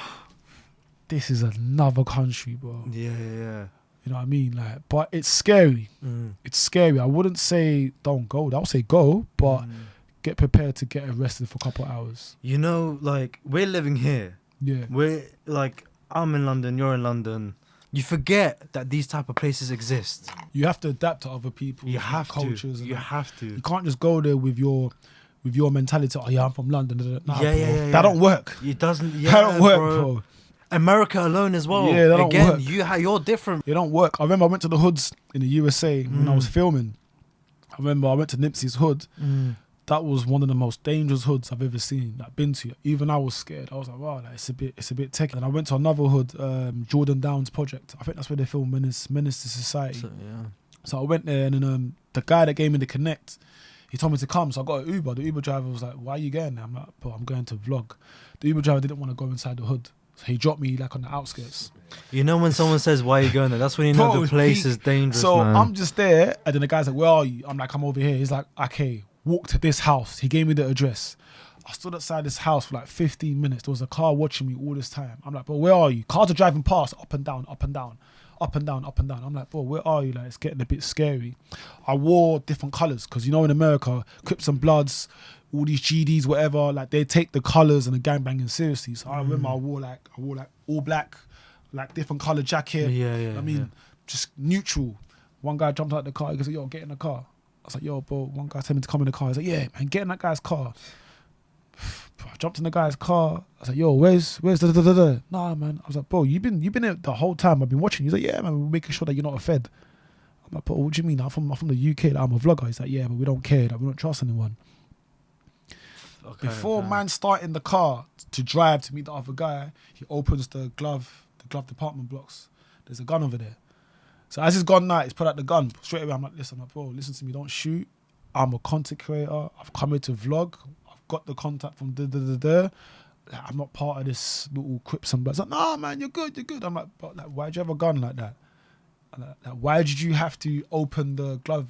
this is another country, bro. Yeah. You know what I mean? Like, but it's scary. It's scary. I wouldn't say don't go. I would say go, but get prepared to get arrested for a couple of hours. You know, like, we're living here. Yeah. We're like, I'm in London, you're in London. You forget that these type of places exist. You have to adapt to other people. You have cultures. to. You have to. You can't just go there with your mentality. Oh yeah, I'm from London. Nah, yeah. That don't work. It doesn't. Yeah, that don't work, bro. America alone as well. Yeah, that don't Again, work. you're different. It don't work. I remember I went to the hoods in the USA when I was filming. I remember I went to Nipsey's hood. That was one of the most dangerous hoods I've ever seen. Like, been to. Even I was scared. I was like, wow, like, it's a bit techy. And I went to another hood, Jordan Downs Project. I think that's where they filmed Menace to Society. So I went there, and then the guy that gave me the connect, he told me to come. So I got an Uber. The Uber driver was like, why are you going there? I'm like, bro, I'm going to vlog. The Uber driver didn't want to go inside the hood. So he dropped me like on the outskirts. You know when someone says, why are you going there? That's when you know the place is dangerous, So man. I'm just there, and then the guy's like, where are you? I'm like, I'm over here. He's like, okay, walk to this house. He gave me the address. I stood outside this house for like 15 minutes. There was a car watching me all this time. I'm like, bro, where are you? Cars are driving past, up and down, up and down, up and down, up and down. I'm like, bro, where are you? Like, it's getting a bit scary. I wore different colours because, you know, in America, Crips and Bloods, all these GDs, whatever, like, they take the colours and the gangbanging seriously. So I remember I wore like all black, like different colour jacket. Just neutral. One guy jumped out the car. He goes, yo, get in the car. I was like, yo, bro, one guy told me to come in the car. He's like, yeah, man, get in that guy's car. I jumped in the guy's car. I was like, yo, where's da-da-da-da-da? Nah, man. I was like, bro, you've been here the whole time. I've been watching. He's like, yeah, man, we're making sure that you're not a fed. I'm like, bro, what do you mean? I'm from the UK. Like, I'm a vlogger. He's like, yeah, but we don't care. Like, we don't trust anyone. Before man started the car to drive to meet the other guy, he opens the glove department blocks. There's a gun over there. So as he's gone now, he's put out the gun. Straight away, I'm like, bro, listen to me, don't shoot. I'm a content creator. I've come here to vlog. I've got the contact from da-da-da-da. Like, I'm not part of this little Crips and Bloods. Like, nah, man, you're good. I'm like, but like, why'd you have a gun like that? And like, why did you have to open the glove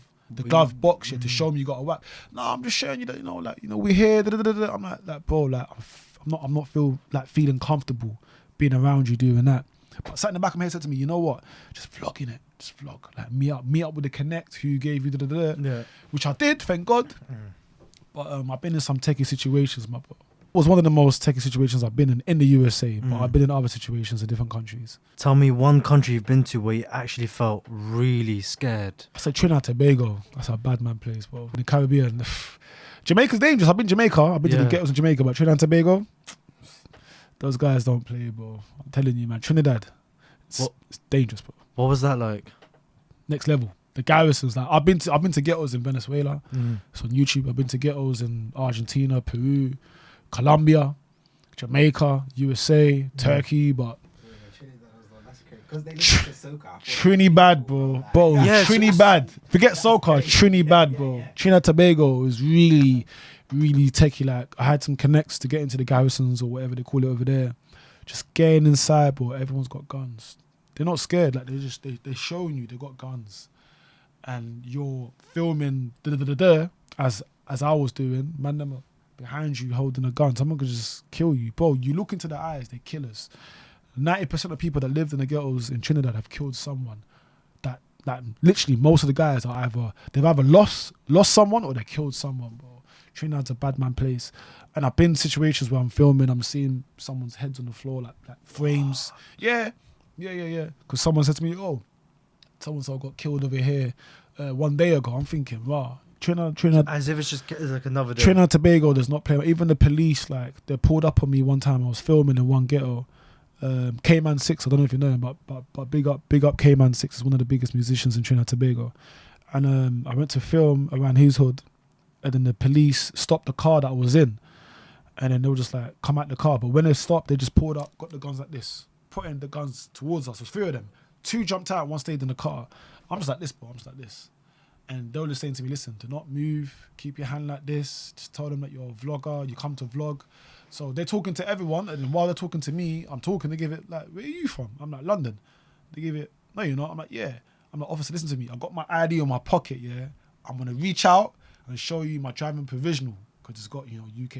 box here to show me you got a whack? No, I'm just showing you that, we're here. Da-da-da-da. I'm like, bro, like, I'm not feeling comfortable being around you doing that. But sat in the back of my head said to me, you know what? Just vlogging it. Just vlog. Like, meet up with the connect who gave you da-da-da-da. Which I did, thank God. But I've been in some techie situations. It was one of the most techie situations I've been in the USA, but I've been in other situations in different countries. Tell me one country you've been to where you actually felt really scared. I said Trinidad and Tobago. That's a bad man place, bro. In the Caribbean. Jamaica's dangerous. I've been to Jamaica. I've been to the ghettos in Jamaica, but Trinidad and Tobago, those guys don't play, bro. I'm telling you, man. Trinidad, it's dangerous, bro. What was that like? Next level. The garrisons. Like, I've been to ghettos in Venezuela. It's on YouTube. I've been to ghettos in Argentina, Peru, Colombia, Jamaica, USA, Turkey, but Trinidad, bro. Trinidad. Forget soca. Trinidad, bro. Trinidad Tobago is really, really techie. Like, I had some connects to get into the garrisons or whatever they call it over there. Just getting inside, bro. Everyone's got guns. They're not scared. Like, they're showing you they got guns, and you're filming as I was doing. Man, them are behind you holding a gun. Someone could just kill you, bro. You look into their eyes, they kill us. 90% of people that lived in the ghettos in Trinidad have killed someone. That literally most of the guys are they've either lost someone or they killed someone, bro. Trinidad's a bad man place. And I've been in situations where I'm filming, I'm seeing someone's heads on the floor, like frames. Yeah. Because someone said to me, oh, so-and-so got killed over here 1 day ago. I'm thinking, wow. Trinidad, as if it's just like another day. Trinidad Tobago does not play. Even the police, like, they pulled up on me one time. I was filming in one ghetto. K-Man 6, I don't know if you know him, but big up K-Man 6 is one of the biggest musicians in Trinidad Tobago. And I went to film around his hood, and then the police stopped the car that I was in, And then they were just like, come out the car. But when they stopped, they just pulled up, got the guns like this, putting the guns towards us. There's 3 of them. 2 jumped out, 1 stayed in the car. I'm just like this, bro. I'm just like this. And they were just saying to me, listen, do not move. Keep your hand like this. Just tell them that you're a vlogger. You come to vlog. So they're talking to everyone. And then while they're talking to me, I'm talking. They give it like, where are you from? I'm like, London. They give it, no, you're not. I'm like, yeah. I'm like, officer, listen to me. I've got my ID on my pocket, yeah. I'm going to reach out and show you my driving provisional. Because it's got, UK,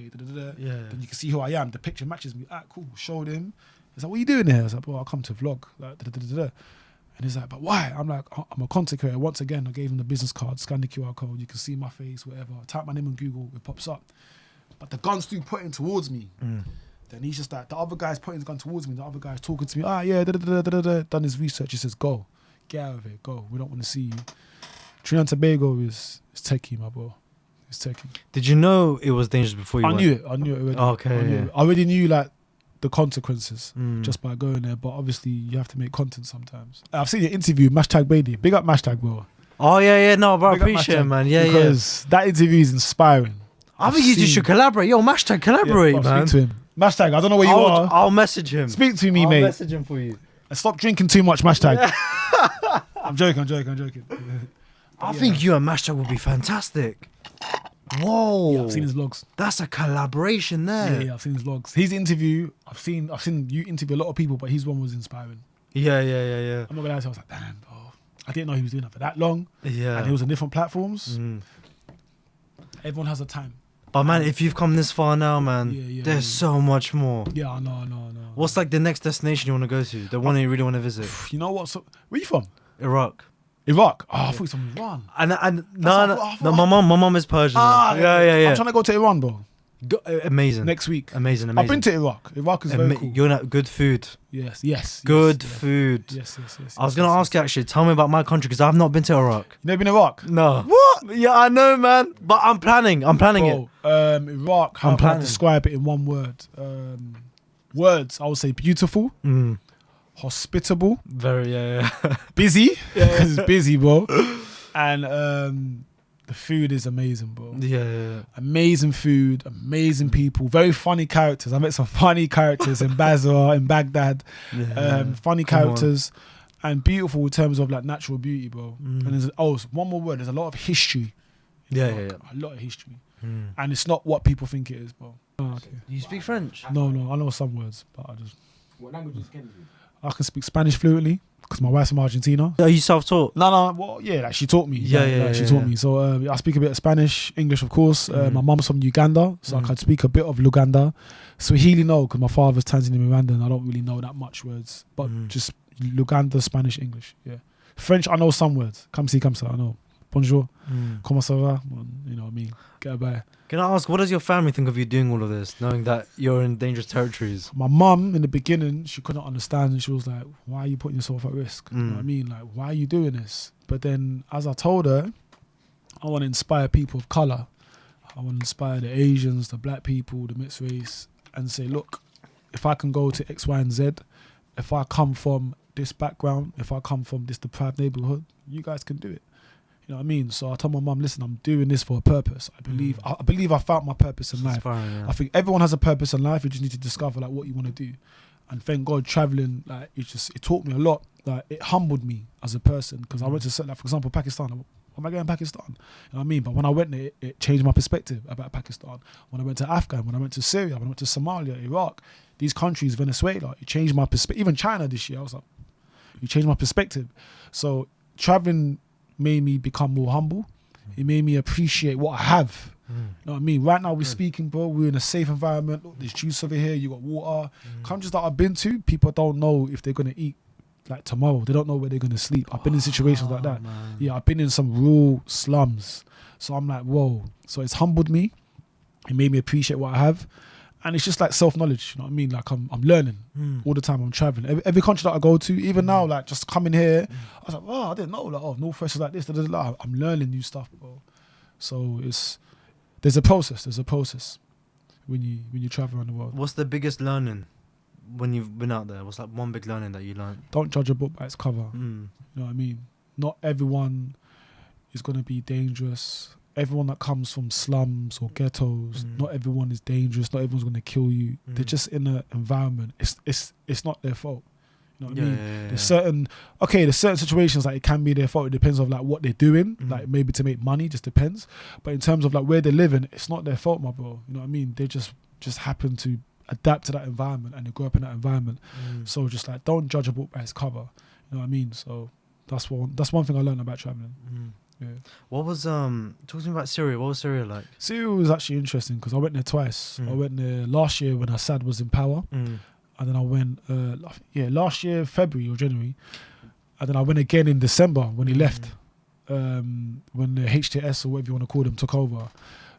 Yeah. Then you can see who I am. The picture matches me. Cool. Showed him. He's like, what are you doing here? I was like, bro, I come to vlog. Like, And he's like, but why? I'm like, I'm a content creator. Once again, I gave him the business card, scan the QR code. You can see my face, whatever. Type my name in Google, it pops up. But the gun's still pointing towards me. Then he's just like, the other guy's pointing his gun towards me. The other guy's talking to me. Done his research. He says, go. Get out of here. Go. We don't want to see you. Trinidad and Tobago is techie, my bro. It's techie. Did you know it was dangerous before you went? I knew it already. Okay. I already knew like the consequences just by going there, but obviously you have to make content sometimes. I've seen your interview, #Brady. Big up #, bro. Oh yeah, no, bro, I Big up appreciate it, man. Yeah, because that interview is inspiring. I think you two should collaborate. Yo, collaborate, bro, man. Speak to him. #, I don't know where you are. I'll message him. Speak to me, I'll mate. message him for you. And stop drinking too much, #. I'm joking. I think you and would be fantastic. Whoa. Yeah, I've seen his vlogs. That's a collaboration there. Yeah, I've seen his vlogs. His interview, I've seen you interview a lot of people, but his one was inspiring. Yeah. I'm not gonna lie, I was like, damn, bro. I didn't know he was doing that for that long. Yeah. And he was on different platforms. Everyone has a time. But man, if you've come this far now, man, there's so much more. Yeah, I know. What's like the next destination you want to go to? The one you really want to visit? You know what? So, where you from? Iraq. Iraq? Oh, I thought you were from Iran. And no, my mom is Persian. Yeah. I'm trying to go to Iran, bro. Amazing. Next week. Amazing. I've been to Iraq. Iraq is very cool. You're not good food. Yes. Good food. Yes. I was gonna ask you actually. Tell me about my country because I've not been to Iraq. You never been to Iraq? No. What? Yeah, I know, man. But I'm planning it. Iraq. How can I describe it in one word? Words. I would say beautiful, hospitable, very busy. Because it's busy, bro. And the food is amazing, bro. Yeah. Amazing food, amazing people, very funny characters. I met some funny characters in Basra, in Baghdad. Funny characters and beautiful in terms of like natural beauty, bro. And there's one more word. There's a lot of history. Yeah. A lot of history. And it's not what people think it is, bro. Oh, okay. You speak French? No, I know some words, but I just. What languages can you? I can speak Spanish fluently because my wife's from Argentina. Are you self-taught? No. Well, yeah, like she taught me. She taught me. So I speak a bit of Spanish, English, of course. My mum's from Uganda, so I can speak a bit of Luganda. Swahili, no, because my father's Tanzanian Rwandan. I don't really know that much words, but just Luganda, Spanish, English. Yeah, French, I know some words. Come see, come ça, I know. Bonjour, comment ça va? You know what I mean. Get by. Can I ask, what does your family think of you doing all of this, knowing that you're in dangerous territories? My mum, in the beginning, she couldn't understand. And she was like, why are you putting yourself at risk? You know what I mean? Like, why are you doing this? But then, as I told her, I want to inspire people of colour. I want to inspire the Asians, the black people, the mixed race, and say, look, if I can go to X, Y, and Z, if I come from this background, if I come from this deprived neighbourhood, you guys can do it. You know what I mean? So I told my mum, listen, I'm doing this for a purpose. I believe I found my purpose in life. I think everyone has a purpose in life. You just need to discover like what you want to do. And thank God, traveling, like it taught me a lot. Like it humbled me as a person because I went to, like, for example, Pakistan. Why am I going to Pakistan? You know what I mean? But when I went there, it changed my perspective about Pakistan. When I went to Afghanistan, when I went to Syria, when I went to Somalia, Iraq, these countries, Venezuela, it changed my perspective. Even China this year, I was like, you changed my perspective. So traveling made me become more humble. It made me appreciate what I have. You know what I mean? Right now we're speaking, bro. We're in a safe environment. Look, there's juice over here. You got water. Countries that I've been to, people don't know if they're gonna eat like tomorrow. They don't know where they're gonna sleep. I've been in situations like that. Man. Yeah, I've been in some rural slums. So I'm like, whoa. So it's humbled me. It made me appreciate what I have. And it's just like self-knowledge, you know what I mean? Like I'm learning all the time. I'm traveling. Every country that I go to, even now, like just coming here, I was like, oh, I didn't know. Like, oh, Northwest is like this. I'm learning new stuff, bro. So there's a process. There's a process when you travel around the world. What's the biggest learning when you've been out there? What's like one big learning that you learned? Don't judge a book by its cover. You know what I mean? Not everyone is gonna be dangerous everyone that comes from slums or ghettos, not everyone is dangerous. Not everyone's gonna kill you. They're just in an environment. It's not their fault. You know what I mean? There's certain situations like it can be their fault. It depends on like what they're doing, like maybe to make money, just depends. But in terms of like where they're living, it's not their fault, my bro. You know what I mean? They just happen to adapt to that environment and they grow up in that environment. So just like don't judge a book by its cover. You know what I mean? So that's one thing I learned about traveling. Yeah. What was talk to me about Syria? What was Syria like? Syria was actually interesting because I went there twice. I went there last year when Assad was in power. And then I went, last year, February or January. And then I went again in December when he left. When the HTS or whatever you want to call them took over.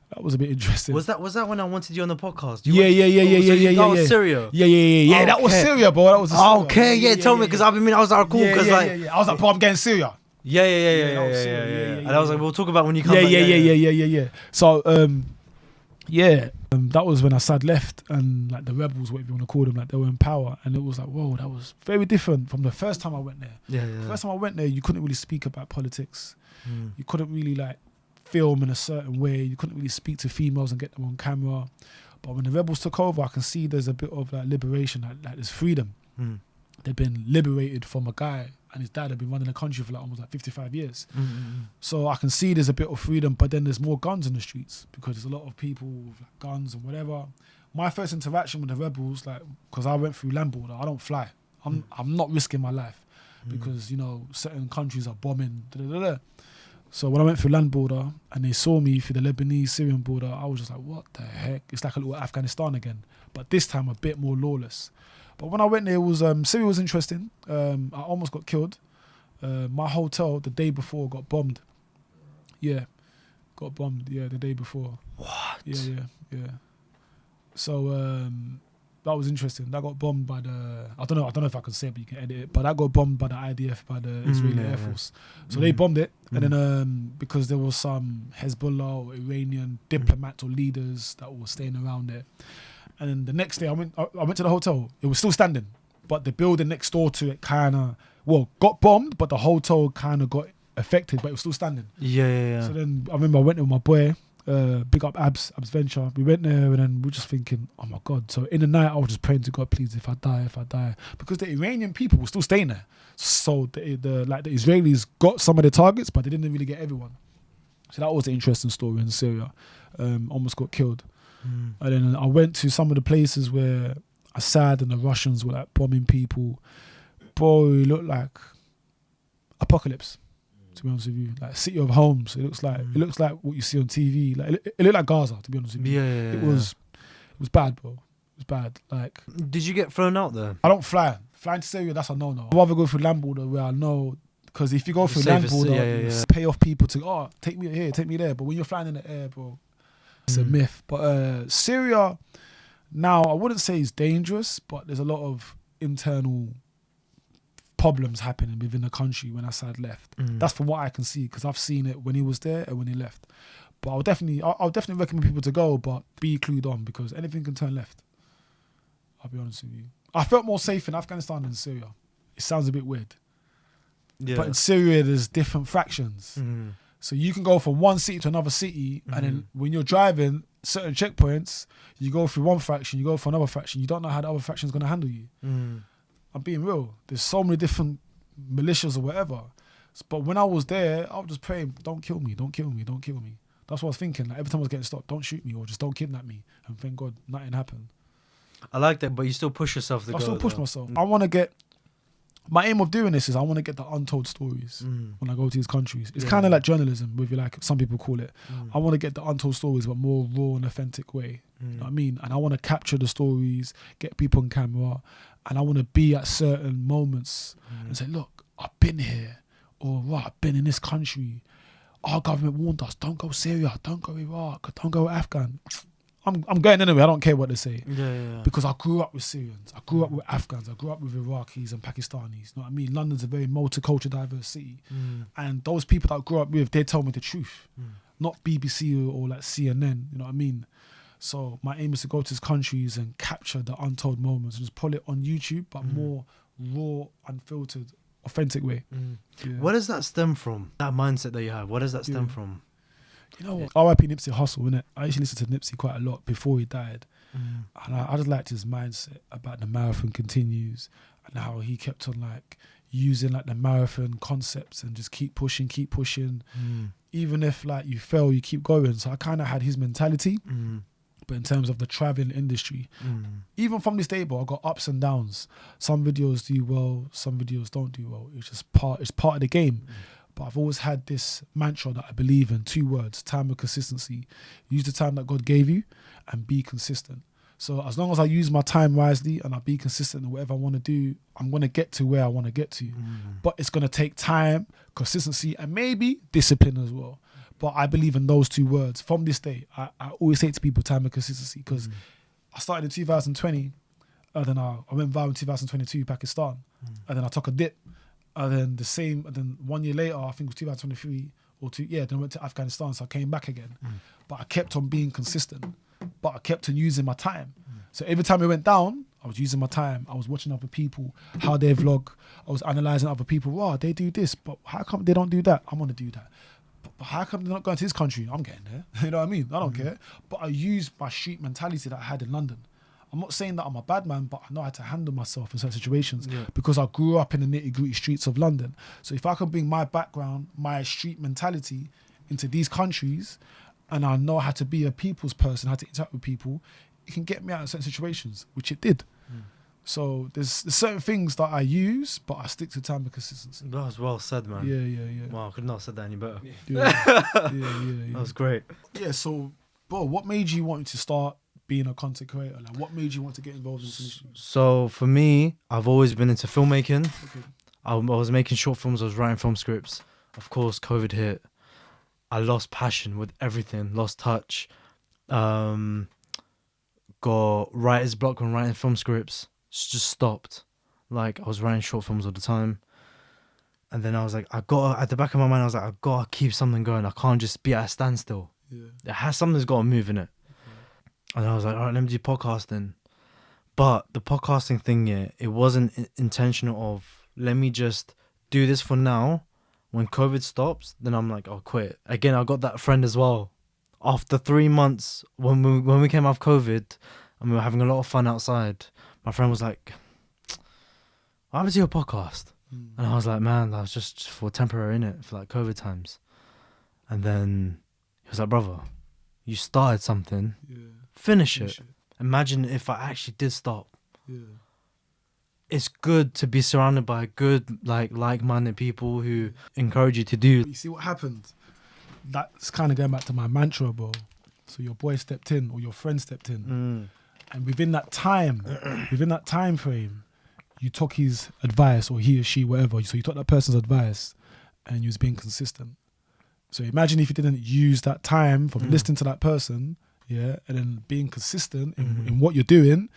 That was a bit interesting. Was that when I wanted you on the podcast? Yeah. That was Syria? Yeah. Okay. That was Syria, bro. That was Syria. Okay, tell me, because I was like, cool, because I was like, bro, I'm getting Syria. Yeah. And I was like, we'll talk about when you come back. Yeah. So, that was when Assad left and like the rebels, whatever you want to call them, like they were in power, and it was like, whoa, that was very different from the first time I went there. The first time I went there, you couldn't really speak about politics. You couldn't really like film in a certain way. You couldn't really speak to females and get them on camera. But when the rebels took over, I can see there's a bit of like liberation, like there's freedom. They've been liberated from a guy and his dad had been running the country for like almost like 55 years. So I can see there's a bit of freedom, but then there's more guns in the streets because there's a lot of people with like guns and whatever. My first interaction with the rebels, like, because I went through land border, I don't fly. I'm not risking my life because, you know, certain countries are bombing. So when I went through land border and they saw me through the Lebanese-Syrian border, I was just like, what the heck? It's like a little Afghanistan again, but this time a bit more lawless. But when I went there, it was Syria was interesting. I almost got killed. My hotel the day before got bombed. Yeah, got bombed. Yeah, the day before. What? Yeah. So that was interesting. That got bombed by the. I don't know if I can say it, but you can edit it. But that got bombed by the IDF, by the Israeli Air Force. So they bombed it, and then because there was some Hezbollah or Iranian diplomats or leaders that were staying around there. And then the next day, I went to the hotel. It was still standing, but the building next door to it got bombed, but the hotel kind of got affected, but it was still standing. Yeah. So then I remember I went there with my boy, big up Abs Venture. We went there and then we were just thinking, oh my God. So in the night, I was just praying to God, please, if I die. Because the Iranian people were still staying there. So the Israelis got some of the targets, but they didn't really get everyone. So that was an interesting story in Syria. Almost got killed. And then I went to some of the places where Assad and the Russians were like bombing people. Bro, it looked like apocalypse, to be honest with you. Like City of Homes. It looks like what you see on TV. Like it looked like Gaza, to be honest with you. It was bad, bro. It was bad. Like, did you get thrown out there? I don't fly. Flying to Syria, that's a no-no. I'd rather go through land border where I know, because if you go through land border, you pay off people to take me here, take me there. But when you're flying in the air, bro, it's a myth. But Syria now, I wouldn't say it's dangerous, but there's a lot of internal problems happening within the country when Assad left. That's from what I can see, because I've seen it when he was there and when he left. But I'll definitely recommend people to go, but be clued on, because anything can turn left. I'll be honest with you. I felt more safe in Afghanistan than Syria. It sounds a bit weird. Yeah. But in Syria, there's different fractions. So you can go from one city to another city, and then when you're driving certain checkpoints, you go through one faction, you go for another faction. You don't know how the other faction is going to handle you. I'm being real. There's so many different militias or whatever. But when I was there, I was just praying, don't kill me. That's what I was thinking. Like, every time I was getting stopped, don't shoot me or just don't kidnap me. And thank God, nothing happened. I like that, but you still push yourself to go. I still push myself. I want to get... My aim of doing this is I want to get the untold stories when I go to these countries. It's kind of like journalism, if you like, some people call it. I want to get the untold stories, but more raw and authentic way. You know what I mean? And I want to capture the stories, get people on camera, and I want to be at certain moments and say, look, I've been here, or right, I've been in this country. Our government warned us, don't go Syria, don't go Iraq, don't go Afghan. I'm going anyway, I don't care what they say. Because I grew up with Syrians, I grew up with Afghans, I grew up with Iraqis and Pakistanis. You know what I mean? London's a very multicultural, diverse city. And those people that I grew up with, they tell me the truth. Not BBC or like CNN, you know what I mean? So my aim is to go to these countries and capture the untold moments and just pull it on YouTube, but more raw, unfiltered, authentic way. Where does that stem from? That mindset that you have, where does that stem from? You know what? R.I.P. Nipsey Hussle, innit? I used to listen to Nipsey quite a lot before he died. And I just liked his mindset about the marathon continues and how he kept on like using like the marathon concepts and just keep pushing. Even if like you fail, you keep going. So I kind of had his mentality. But in terms of the traveling industry, even from this day, bro, I got ups and downs. Some videos do well, some videos don't do well. It's part of the game. But I've always had this mantra that I believe in, 2 words, time and consistency. Use the time that God gave you and be consistent. So as long as I use my time wisely and I be consistent in whatever I want to do, I'm going to get to where I want to get to. But it's going to take time, consistency, and maybe discipline as well. But I believe in those 2 words. From this day, I always say to people, time and consistency, because I started in 2020, and then I went viral in 2022, Pakistan, and then I took a dip. And then 1 year later, I think it was 2023 then I went to Afghanistan, so I came back again. But I kept on being consistent, but I kept on using my time. So every time it went down, I was using my time. I was watching other people, how they vlog. I was analysing other people. Wow, they do this, but how come they don't do that? I want to do that. But how come they're not going to this country? I'm getting there. You know what I mean? I don't care. But I used my street mentality that I had in London. I'm not saying that I'm a bad man, but I know how to handle myself in certain situations because I grew up in the nitty-gritty streets of London. So if I can bring my background, my street mentality into these countries, and I know how to be a people's person, how to interact with people, it can get me out of certain situations, which it did. So there's certain things that I use, but I stick to time and consistency. That was well said, man. Yeah. Wow, I could not have said that any better. Yeah. That was great. Yeah, so, bro, what made you want to start being a content creator? Like, what made you want to get involved in this? So for me, I've always been into filmmaking. I was making short films, I was writing film scripts. Of course, COVID hit. I lost passion with everything, lost touch. Got writer's block when writing film scripts. Just stopped. Like, I was writing short films all the time. And then I was like, at the back of my mind, I was like, I gotta keep something going. I can't just be at a standstill. Something's gotta move in it. And I was like, all right, let me do podcasting. But the podcasting thing, it wasn't intentional of, let me just do this for now. When COVID stops, then I'm like, I'll quit. Again, I got that friend as well. After 3 months, when we came off COVID, and we were having a lot of fun outside, my friend was like, what happened to your podcast? And I was like, man, that was just for temporary, innit? For like COVID times. And then he was like, brother, you started something. Finish it. Imagine if I actually did stop. It's good to be surrounded by good, like-minded people who encourage you to do. You see what happened? That's kind of going back to my mantra, bro. So your boy stepped in, or your friend stepped in, and within that time frame, you took his advice, or he or she, whatever. So you took that person's advice, and you was being consistent. So imagine if you didn't use that time from listening to that person. Yeah, and then being consistent in what you're doing,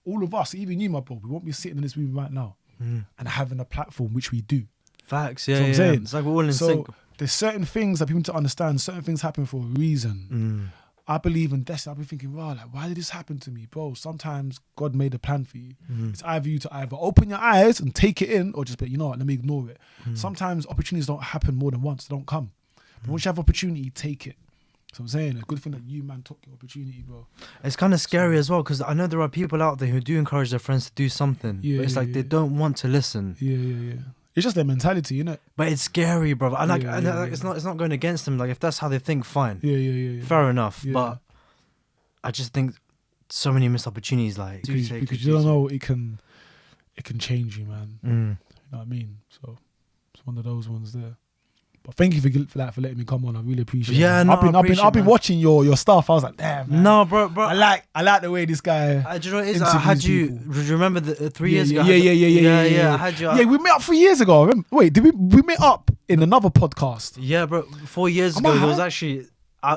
all of us, even you, my bro, we won't be sitting in this room right now and having a platform, which we do. Facts, yeah. I'm saying. It's like we're all in sync. There's certain things that people need to understand. Certain things happen for a reason. I believe in destiny. I've been thinking, wow, like, why did this happen to me, bro? Sometimes God made a plan for you. It's either you to either open your eyes and take it in, or just be, you know what, let me ignore it. Sometimes opportunities don't happen more than once. They don't come. But once you have opportunity, take it. So I'm saying, a good thing that you, man, took your opportunity, bro. It's kind of scary as well, because I know there are people out there who do encourage their friends to do something, but it's like they don't want to listen. Yeah. It's just their mentality, innit? But it's scary, bro. And it's not going against them. Like, if that's how they think, fine. Yeah. Fair enough. Yeah. But I just think so many missed opportunities, like because you don't know, it can change you, man. You know what I mean? So it's one of those ones there. But thank you for letting me come on. I really appreciate it. Yeah, no, I've been watching your stuff. I was like, damn, man. No, bro. I like the way this guy. Do you know what it is? I had you. Do you remember the 3 years ago? Yeah. I had you. Yeah, we met up 3 years ago. Wait, did we met up in another podcast? Yeah, bro. 4 years ago, there was actually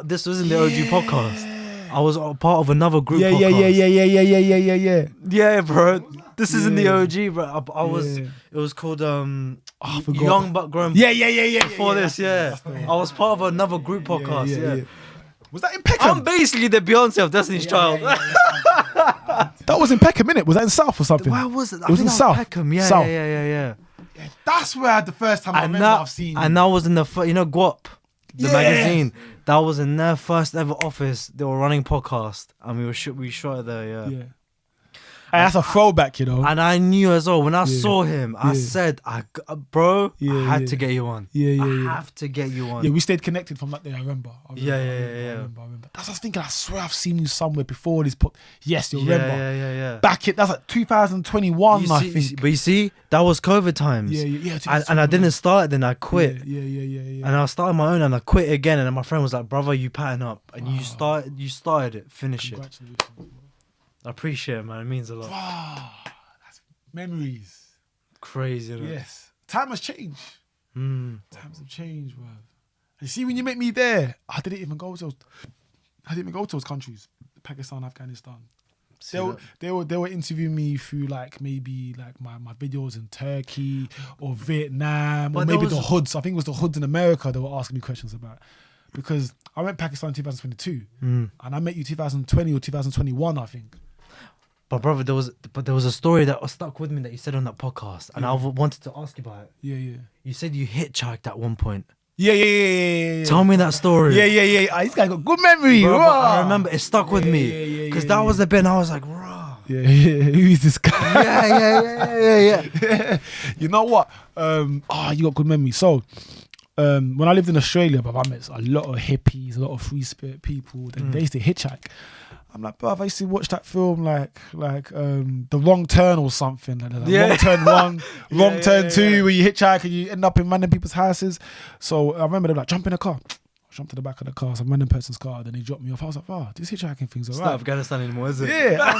this wasn't the OG podcast. I was a part of another group podcast. Yeah, bro. This isn't the OG, bro. I was. It was called Young But Grown. Yeah. Before this, I was part of another group podcast. Yeah. Was that in Peckham? I'm basically the Beyonce of Destiny's Child. That was in Peckham, innit? Was that in South or something? Where was it? It was in South. Peckham. Yeah. South. Yeah. That's where the first time I remember I've seen. And that was in the Guap. the magazine. That was in their first ever office. They were running podcast, and we shot it there. Yeah. And that's a throwback, you know. And I knew as well when I saw him. I said, "Bro, I had to get you on. I have to get you on." Yeah, we stayed connected from that day. I remember. I remember. That's what I was thinking. I swear I've seen you somewhere before this. Yes, you remember. Yeah. Back that's like 2021. I think. But you see, that was COVID times. Yeah. And I didn't start it. Then I quit. Yeah. And I started my own, and I quit again. And then my friend was like, "Brother, you pattern up, and you started it. Finish it." I appreciate it, man. It means a lot. Wow, that's memories. Crazy, isn't it? Yes. Time has changed. Times have changed, bro. And see, when you met me there, I didn't even go to those countries, Pakistan, Afghanistan. They were interviewing me through like maybe like my videos in Turkey or Vietnam or maybe the hoods. I think it was the hoods in America they were asking me questions about. Because I went Pakistan in 2022 and I met you 2020 or 2021, I think. But brother, there was a story that was stuck with me that you said on that podcast, and I wanted to ask you about it. Yeah. You said you hitchhiked at one point. Yeah. Tell me that story. Yeah. This guy got good memory. Brother, I remember it stuck with me because that was the bit. And I was like, raw. Yeah. Who is this guy? Yeah. You know what? You got good memory. So. When I lived in Australia, I met a lot of hippies, a lot of free spirit people. They used to hitchhike. I'm like, bruv, I used to watch that film like The Wrong Turn or something. Like Wrong Turn 1, Wrong Turn 2, where you hitchhike and you end up in random people's houses. So I remember them like, jump in the car. I jumped to the back of the car, some random person's car, then they dropped me off. I was like, oh, this hitchhiking thing's alright. It's not Afghanistan anymore, is it? Yeah. I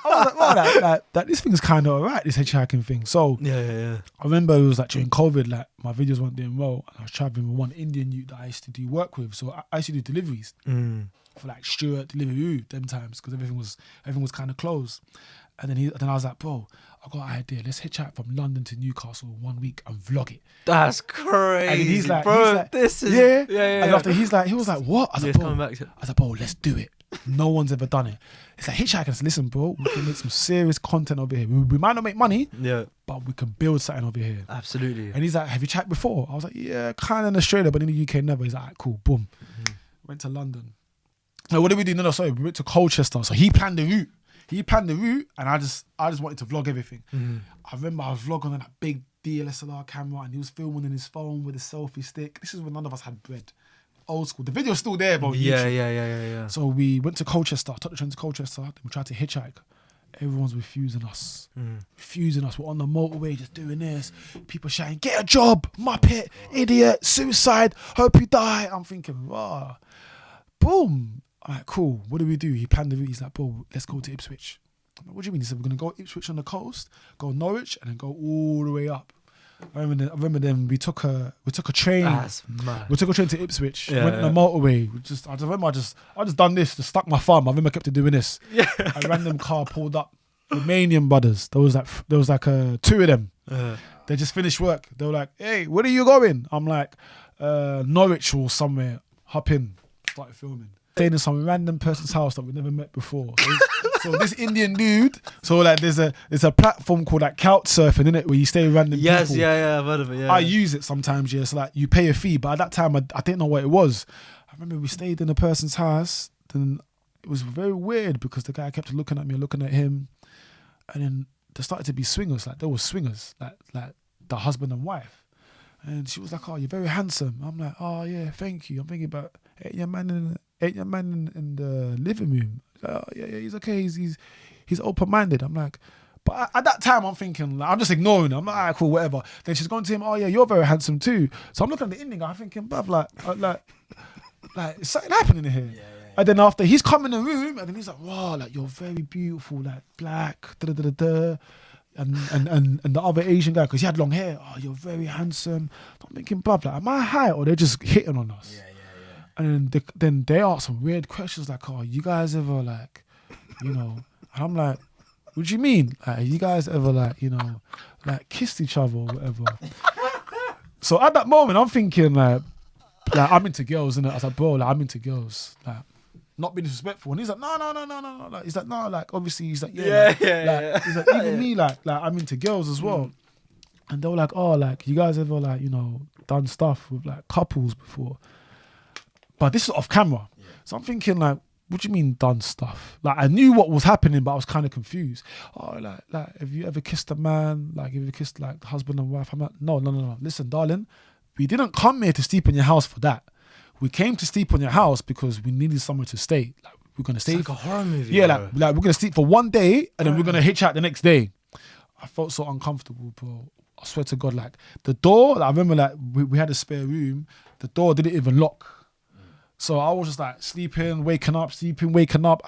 was like, this thing's kind of alright, this hitchhiking thing. So yeah. I remember it was like during COVID, like my videos weren't doing well. And I was traveling with one Indian youth that I used to do work with. So I used to do deliveries for like Stuart, Deliveroo, them times, because everything was kind of closed. And then I was like, bro, I got an idea. Let's hitchhike from London to Newcastle 1 week and vlog it. That's crazy. And he's like, this is yeah. And after he was like, what? I was like, bro, let's do it. No one's ever done it. It's like hitchhiking. I said, listen, bro, we can make some serious content over here. We might not make money, but we can build something over here. Absolutely. And he's like, have you checked before? I was like, yeah, kind of in Australia, but in the UK never. He's like, cool, boom. Went to London. No, what did we do? No, sorry, we went to Colchester. So he planned the route. And I just wanted to vlog everything. I remember I was vlogging on that big DSLR camera and he was filming on his phone with a selfie stick. This is when none of us had bread. Old school. The video's still there, bro. Yeah. So we went to Colchester, took the train to Colchester, then we tried to hitchhike. Everyone's refusing us. We're on the motorway just doing this. People shouting, get a job, muppet, idiot, suicide, hope you die. I'm thinking, wow. Boom. All right, cool. What do we do? He planned the route. He's like, bro, let's go to Ipswich. I'm like, what do you mean? He said, we're going to go Ipswich on the coast, go Norwich, and then go all the way up. I remember then we took a train. That's mad. We took a train to Ipswich. Went on the motorway. I just done this. Just stuck my thumb. I remember I kept doing this. Yeah. A random car pulled up. Romanian brothers. There was like two of them. They just finished work. They were like, hey, where are you going? I'm like, Norwich or somewhere. Hop in. Started filming. Staying in some random person's house that we never met before. So this Indian dude, so like there's a platform called like couch surfing, innit, where you stay with random people. Yes, yeah, I've heard of it. Yeah. I use it sometimes, so like you pay a fee, but at that time I didn't know what it was. I remember we stayed in a person's house, then it was very weird because the guy kept looking at me, looking at him, and then there started to be swingers, like there were swingers, like the husband and wife. And she was like, oh, you're very handsome. I'm like, oh yeah, thank you. I'm thinking about ain't your man in the living room. Oh yeah, he's okay. He's open-minded. I'm like, but at that time I'm thinking, like, I'm just ignoring her. I'm like, alright, cool, whatever. Then she's gone to him. Oh yeah, you're very handsome too. So I'm looking at the Indian guy. I'm thinking, bruv, like, is something happening here? Yeah. And then after he's come in the room, and then he's like, wow, like you're very beautiful, like black, da da da da. And the other Asian guy, because he had long hair, oh, you're very handsome. I'm thinking, bruv, like, am I high or they're just hitting on us? Yeah. And then they ask some weird questions like, oh, you guys ever like, you know, and I'm like, what do you mean? Like, you guys ever like, you know, like kissed each other or whatever? So at that moment, I'm thinking like I'm into girls, innit? I was like, bro, like, I'm into girls. Like, not being disrespectful. And he's like, no. Like, he's like, no, like, obviously, he's like, yeah. He's like, even me, like, I'm into girls as well. And they were like, oh, like, you guys ever, like, done stuff with, like, couples before? But this is off camera. Yeah. So I'm thinking, like, what do you mean done stuff? Like, I knew what was happening, but I was kind of confused. Oh, like, have you ever kissed a man? Like, have you kissed, like, husband and wife? I'm like, no. Listen, darling, we didn't come here to sleep in your house for that. We came to sleep on your house because we needed somewhere to stay. Like, we're going to stay. It's like a horror movie. Yeah, like we're going to sleep for one day and then we're going to hitchhike the next day. I felt so uncomfortable, bro. I swear to God, like, the door, like, I remember, like, we had a spare room. The door didn't even lock. So I was just like sleeping, waking up.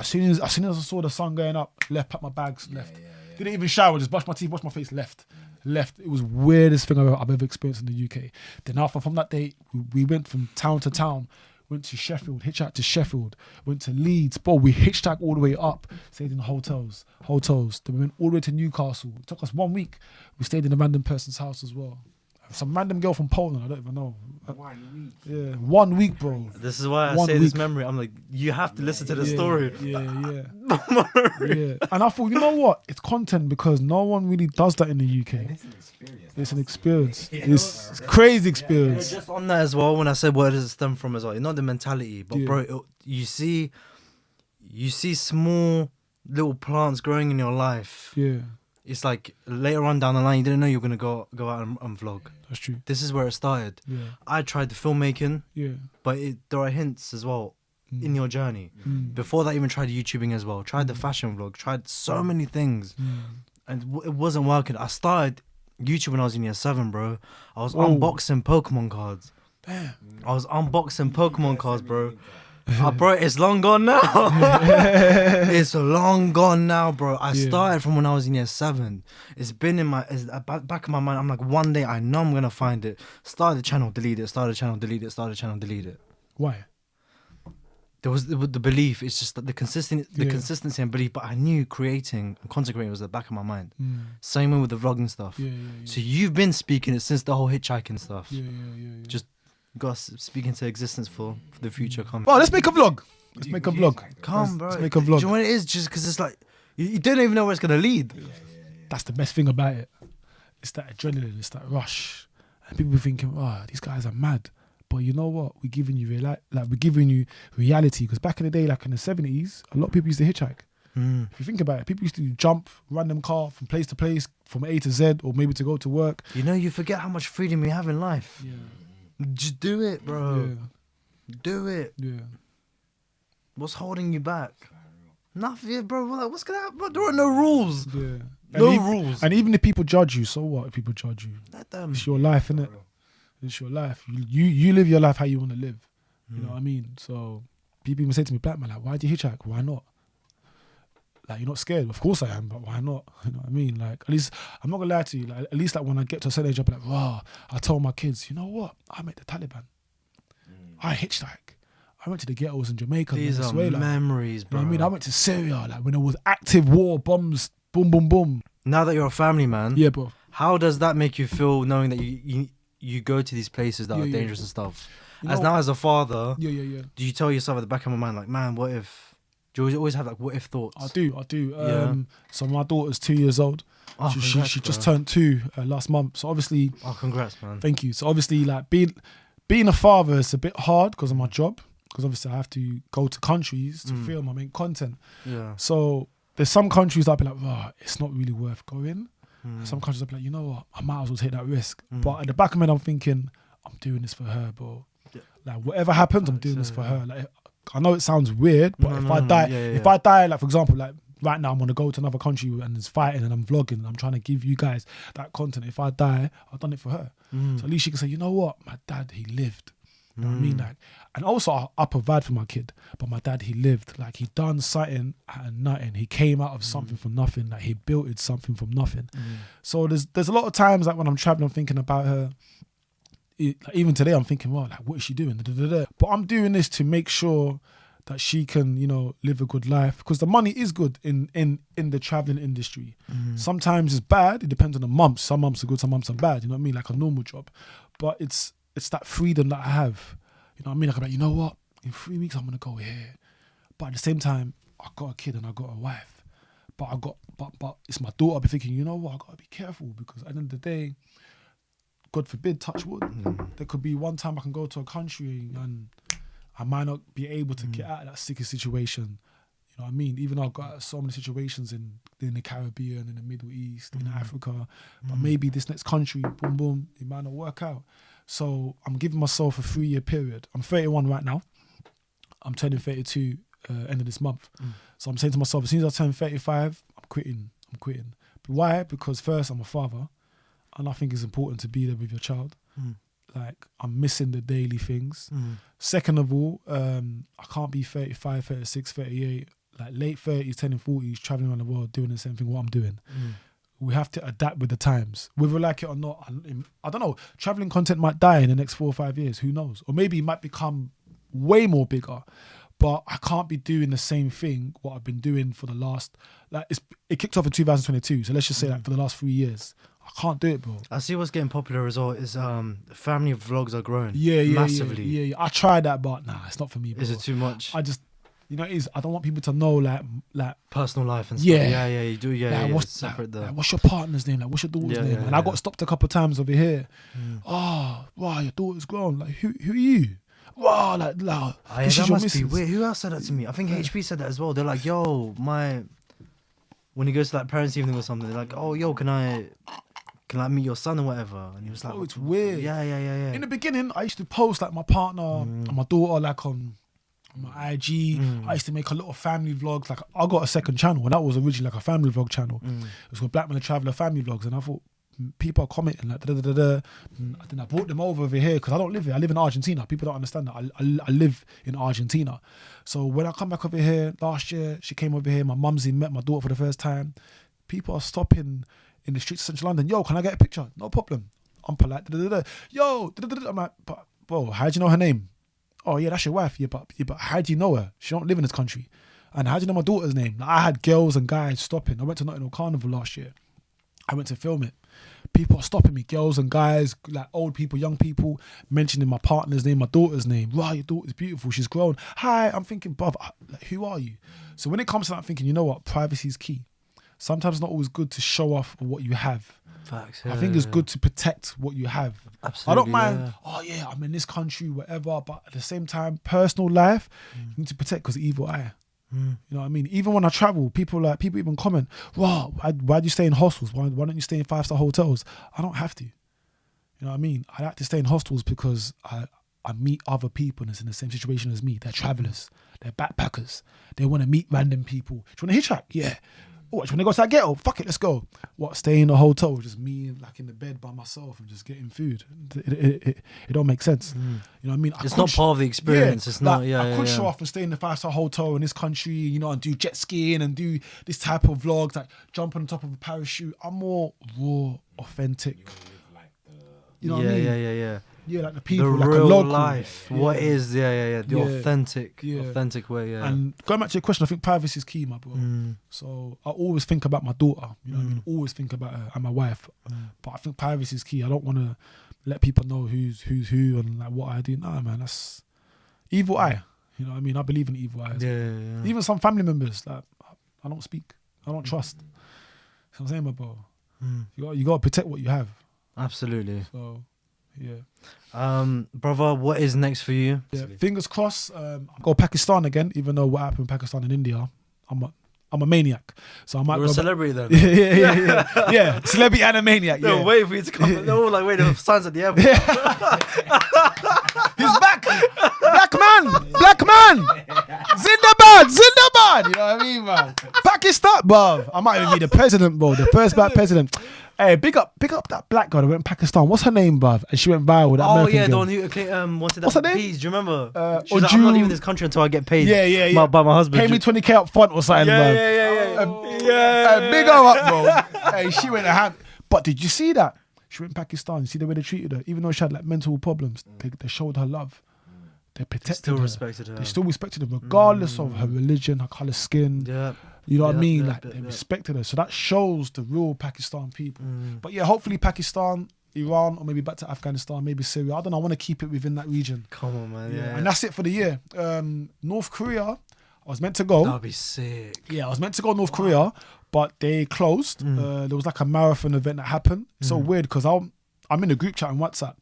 As soon as I saw the sun going up, packed my bags, left. Didn't even shower, just brushed my teeth, washed my face, left. It was weirdest thing I've ever experienced in the UK. Then after, from that day, we went from town to town, went to Sheffield, hitchhiked to Sheffield, went to Leeds. Bro, we hitchhiked all the way up, stayed in hotels. Then we went all the way to Newcastle. It took us 1 week. We stayed in a random person's house as well. Some random girl from Poland, I don't even know. 1 week. Yeah, 1 week, bro. This is why I say this memory. I'm like, you have to listen to the story. Yeah. And I thought, you know what? It's content because no one really does that in the UK. It's an experience. It's a crazy experience. Just on that as well, when I said where does it stem from as well, not the mentality, but bro, you see small little plants growing in your life. Yeah. It's like later on down the line, you didn't know you were gonna go out and vlog. That's true. This is where it started. Yeah. I tried the filmmaking. Yeah. But there are hints as well in your journey. Before that, I even tried YouTubing as well. Tried the fashion vlog. Tried so many things, and it wasn't working. I started YouTube when I was in year 7, bro. I was unboxing Pokemon cards. Damn. I was unboxing Pokemon cards, bro. Bro, it's long gone now. It's long gone now, bro. I started from when I was in year 7. It's been in back of my mind. I'm like, one day I know I'm gonna find it. Start the channel, delete it. Start the channel, delete it. Start the channel, delete it. Why? There was the belief. It's just the consistency and belief. But I knew creating and content creating was at the back of my mind. Same way with the vlogging stuff. So you've been speaking it since the whole hitchhiking stuff. Just got to speak into existence for the future coming. Oh, let's make a vlog. Let's make a vlog. Come, bro. Let's make a vlog. Do you know what it is? Just because it's like, you don't even know where it's going to lead. That's the best thing about it. It's that adrenaline. It's that rush. And people thinking, oh, these guys are mad. But you know what? We're giving you reality. Because back in the day, like in the 70s, a lot of people used to hitchhike. If you think about it, people used to jump random car from place to place, from A to Z, or maybe to go to work. You know, you forget how much freedom you have in life. Yeah. Just do it, bro. Yeah. Do it. Yeah. What's holding you back? Nothing, bro. What's gonna happen? Bro, there are no rules. Yeah. No rules. And even if people judge you, so what if people judge you? Let them. It's your life, innit? It's your life. You live your life how you want to live. You know what I mean? So people even say to me, black man, like, why do you hitchhike? Why not? Like, you're not scared? Of course I am, but why not? You know what I mean? Like, at least, I'm not gonna lie to you, like, at least like when I get to a certain age, I'll be like, wow, I told my kids, you know what? I met the Taliban. I hitchhike. I went to the ghettos in Jamaica. These are memories, bro. You know what I mean? I went to Syria, like when it was active war, bombs, boom, boom, boom. Now that you're a family man, yeah, bro. How does that make you feel knowing that you go to these places that are dangerous and stuff? As a father, do you tell yourself at the back of my mind, like, man, what if? Do you always have like what if thoughts? I do. So my daughter's 2 years old. Oh, she just turned 2 last month. So obviously, congrats, man. Thank you. So obviously, like being a father is a bit hard because of my job. Because obviously I have to go to countries to film, I make content. Yeah. So there's some countries I'll be like, oh, it's not really worth going. Some countries I'll be like, you know what, I might as well take that risk. But at the back of my head, I'm thinking, I'm doing this for her, bro. Yeah. Like whatever happens, I'm doing this for her. Like, I know it sounds weird, but if I die, like for example, like right now I'm gonna go to another country and it's fighting and I'm vlogging and I'm trying to give you guys that content. If I die, I've done it for her. So at least she can say, you know what, my dad, he lived. You know what I mean? Like, and also I provide for my kid, but my dad, he lived. Like, he done something out of nothing. He came out of something from nothing. Like, he built it something from nothing. So there's a lot of times like when I'm traveling, I'm thinking about her. Like, even today, I'm thinking, well, like, what is she doing? But I'm doing this to make sure that she can, you know, live a good life, because the money is good in the traveling industry. Sometimes it's bad. It depends on the months. Some months are good, some months are bad. You know what I mean? Like a normal job, but it's that freedom that I have. You know what I mean? Like, I'm like, you know what? In 3 weeks, I'm gonna go here, but at the same time, I got a kid and I got a wife. But it's my daughter. I'll be thinking, you know what? I gotta be careful, because at the end of the day, God forbid, touch wood. There could be one time I can go to a country and I might not be able to get out of that sticky situation. You know what I mean? Even though I've got so many situations in the Caribbean, in the Middle East, in Africa, but maybe this next country, boom, boom, it might not work out. So I'm giving myself a 3-year period. I'm 31 right now. I'm turning 32 end of this month. So I'm saying to myself, as soon as I turn 35, I'm quitting. But why? Because first, I'm a father, and I think it's important to be there with your child. Like, I'm missing the daily things. Second of all, I can't be 35, 36, 38, like late 30s, 10 and 40s, traveling around the world, doing the same thing what I'm doing. We have to adapt with the times. Whether we like it or not, I don't know. Traveling content might die in the next 4 or 5 years. Who knows? Or maybe it might become way more bigger. But I can't be doing the same thing what I've been doing for the last, like it kicked off in 2022. So let's just say like for the last 3 years. I can't do it, bro. I see what's getting popular as well is family vlogs are growing massively. Yeah. I tried that, but nah, it's not for me, bro. Is it too much? I just, you know, I don't want people to know like personal life and stuff. Yeah, you do. what's separate like, what's your partner's name? Like, what's your daughter's name? And I got stopped a couple of times over here. Oh, wow, your daughter's grown. Like, who are you? Wow, like this is that your must missus. be weird. Who else said that to me? I think HP said that as well. They're like, yo, when he goes to like parents' evening or something, they're like, oh, yo, can I meet your son or whatever? And he was like, oh, it's weird. Yeah. In the beginning, I used to post like my partner and my daughter like on my IG. I used to make a lot of family vlogs. Like, I got a second channel, and that was originally like a family vlog channel. It was called Black Man the Traveller Family Vlogs, and I thought people are commenting like da. And then I brought them over here because I don't live here. I live in Argentina. People don't understand that I live in Argentina. So when I come back over here last year, she came over here. My mumsy met my daughter for the first time. People are stopping in the streets of Central London. Yo, can I get a picture? No problem. I'm polite. Yo, I'm like, but bro, how do you know her name? Oh yeah, that's your wife. Yeah, but how do you know her? She don't live in this country. And how do you know my daughter's name? Like, I had girls and guys stopping. I went to Nottingham Carnival last year. I went to film it. People are stopping me, girls and guys, like old people, young people, mentioning my partner's name, my daughter's name. Wow, your daughter's beautiful. She's grown. Hi, I'm thinking, bruv, like, who are you? So when it comes to that, I'm thinking, you know what? Privacy is key. Sometimes it's not always good to show off what you have. Facts. I think it's good to protect what you have. Absolutely. I don't mind, I'm in this country, whatever, but at the same time, personal life, you need to protect because evil eye. You know what I mean? Even when I travel, people even comment, wow, why do you stay in hostels? Why don't you stay in 5-star hotels? I don't have to. You know what I mean? I like to stay in hostels because I meet other people that's in the same situation as me. They're travelers. They're backpackers. They want to meet random people. Do you want to hitchhike? Yeah. Oh, do you want to go to that ghetto? Fuck it, let's go. What, stay in a hotel, just me like in the bed by myself and just getting food? It don't make sense. You know what I mean? It's not part of the experience. It's not, I could show off and stay in the 5-star hotel in this country, you know, and do jet skiing and do this type of vlogs, like jump on the top of a parachute. I'm more raw, authentic. You know what I mean? Yeah. Yeah, like the people, the like real a local life. Yeah. What is the authentic way. Yeah. And going back to your question, I think privacy is key, my bro. So I always think about my daughter. You know what I mean? Always think about her and my wife. But I think privacy is key. I don't want to let people know who's who and like what I do. Nah, man, that's evil eye. You know what I mean? I believe in evil eyes. Yeah. Even some family members, like I don't speak. I don't trust. You know what I'm saying, my bro? You got to protect what you have. Absolutely. So. Yeah. Brother, what is next for you? Yeah. Fingers crossed. I'll go Pakistan again, even though what happened in Pakistan and India, I'm a maniac. So I might You're go a celebrity then. Yeah. Celebrity and a maniac. No, yeah. wait for you to come. No, like wait, the signs at the airport. He's back. Black man. Zindabad. You know what I mean, man? Pakistan, bro. I might even be the president, bro. The first black president. Hey, big up that black girl that went to Pakistan. What's her name, bruv? And she went viral. That American girl. The one who wanted that. What's her name? Peas, do you remember? Or like, I'm not leaving this country until I get paid. Yeah. By my husband. Pay me 20k up front or something, bruv. Yeah. Big up, bro. Hey, she went to hand. But did you see that? She went to Pakistan. You see the way they treated her? Even though she had like mental problems, they showed her love. They protected her. Respected her. They still respected her, regardless of her religion, her colour skin. Yeah. You know what I mean? Like, they respected her. So that shows the real Pakistan people. But yeah, hopefully Pakistan, Iran, or maybe back to Afghanistan, maybe Syria. I don't know. I want to keep it within that region. Come on, man. Yeah. And that's it for the year. North Korea, I was meant to go. That'd be sick. Yeah, I was meant to go North Korea, but they closed. There was like a marathon event that happened. It's so weird because I I'm in a group chat on WhatsApp,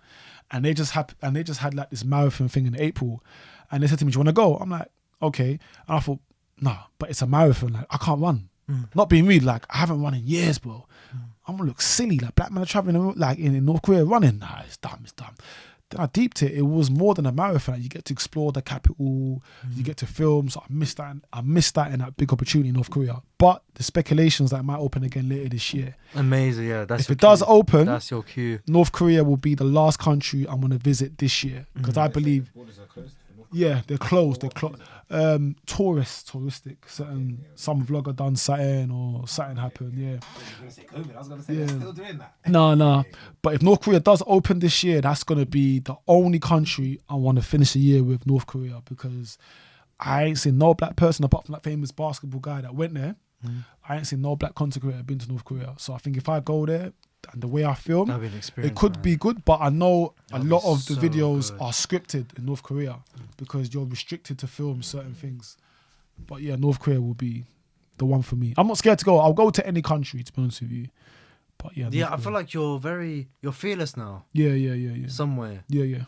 and they just had like this marathon thing in April, and they said to me, "Do you want to go?" I'm like, "Okay." And I thought, nah, but it's a marathon. Like I can't run. Not being rude, like I haven't run in years, bro. I'm gonna look silly, like black man are traveling like in North Korea running. Nah, it's dumb. Then I deeped it. It was more than a marathon. You get to explore the capital. You get to film. So I missed that in that big opportunity in North Korea. But the speculations that it might open again later this year. Amazing, yeah. That's if it does open, that's your cue. North Korea will be the last country I'm gonna visit this year because I believe. Yeah, they're closed. They're closed. Touristic. Some vlogger done something or something happened. Yeah. I was gonna say they're still doing that. No. But if North Korea does open this year, that's gonna be the only country I want to finish the year with, North Korea, because I ain't seen no black person apart from that famous basketball guy that went there. I ain't seen no black content creator been to North Korea. So I think if I go there, and the way I film, That'd be an experience, it could be good, but I know That'd a lot be of the so videos good. are scripted in North Korea because you're restricted to film certain things. But yeah, North Korea will be the one for me. I'm not scared to go. I'll go to any country, to be honest with you. But yeah, Yeah, North I feel Korea. like you're fearless now. Yeah. Somewhere. Yeah.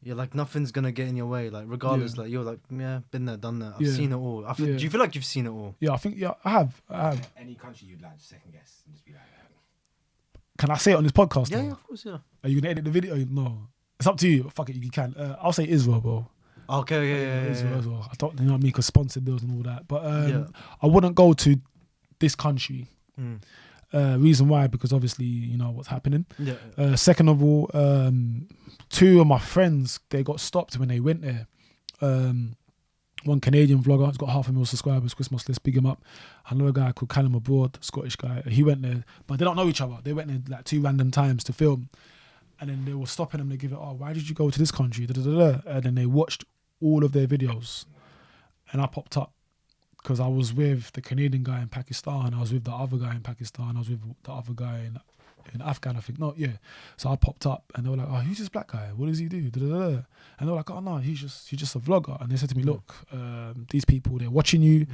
You're like, nothing's gonna get in your way. Like, regardless, Yeah. like you're like, yeah, been there, done that. I've Yeah. seen it all. Do you feel like you've seen it all? Yeah, I think, yeah, I have. Any country you'd like to second guess and just be like, Can I say it on this podcast? Yeah, though? yeah, of course, yeah. Are you going to edit the video? No. It's up to you. Fuck it, you can. I'll say Israel, bro. Okay, yeah. Israel as well. I don't, you know what I mean, because sponsored deals and all that. But Yeah. I wouldn't go to this country. Mm. Reason why, because obviously, you know what's happening. Yeah. Second of all, two of my friends, they got stopped when they went there. One Canadian vlogger, he's got 500,000 subscribers, Christmas, let's big him up. Another guy called Callum Abroad, Scottish guy. He went there, but they don't know each other. They went there like 2 random times to film. And then they were stopping them, they give it, oh, why did you go to this country? And then they watched all of their videos. And I popped up because I was with the Canadian guy in Pakistan. I was with the other guy in Pakistan. I was with the other guy in Afghan, I think. No, yeah. So I popped up and they were like, oh, who's this black guy? What does he do? And they were like, oh no, he's just a vlogger. And they said to me, look, these people, they're watching you.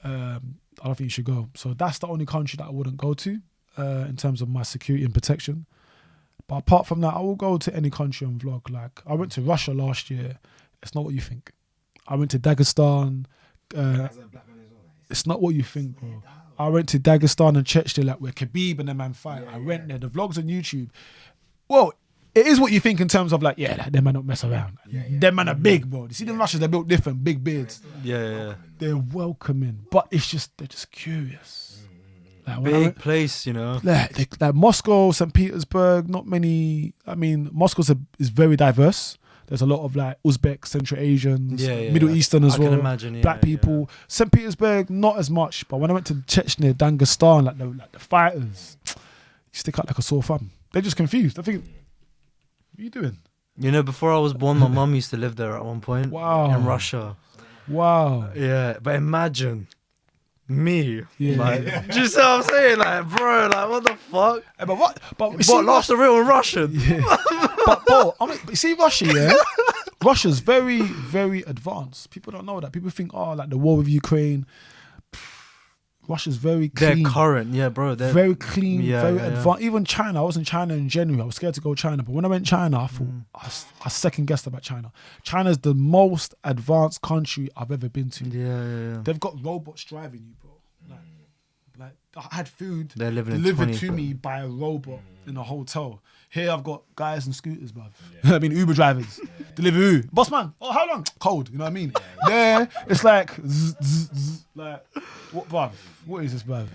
I don't think you should go. So that's the only country that I wouldn't go to in terms of my security and protection. But apart from that, I will go to any country and vlog. Like I went to Russia last year. It's not what you think. I went to Dagestan. as a black man as well. It's not what you think, bro. I went to Dagestan and Chechnya, like where Khabib and them man fight. I went there. The vlogs on YouTube. Well, it is what you think in terms of like, yeah, like, them man don't mess around. Them man are big, bro. You see them Russians, they're built different, big beards. Yeah. They're welcoming, but they're just curious. Like, when I Big went- place, you know. like Moscow, St. Petersburg, not many. I mean, Moscow is very diverse. There's a lot of like Uzbek, Central Asians, Middle Eastern as I well. can imagine, black people. St. Petersburg, not as much. But when I went to Chechnya, Dagestan, like the fighters, you stick out like a sore thumb. They're just confused. I think, what are you doing? You know, before I was born, my mum used to live there at one point. Wow. In Russia. Wow. Yeah, but imagine me. Yeah. Like, do you see what I'm saying? Like, bro, like, what the fuck? But what? But you What, see, lost the real Russian? but bro, I mean, you see Russia, yeah? Russia's very, very advanced. People don't know that. People think, oh, like the war with Ukraine. Russia's very clean. They're current, yeah, bro. They're Very clean, Yeah, very yeah, yeah. advanced. Even China, I was in China in January. I was scared to go China, but when I went China, I thought I second guessed about China. China's the most advanced country I've ever been to. Yeah. They've got robots driving you, bro. Like I had food They're living in delivered 20. to me by a robot in a hotel. Here I've got guys and scooters, bruv. I mean Uber drivers. Deliver who? Boss man. Oh, how long? Cold. You know what I mean? There, it's like, like, what, bruv? What is this, bruv?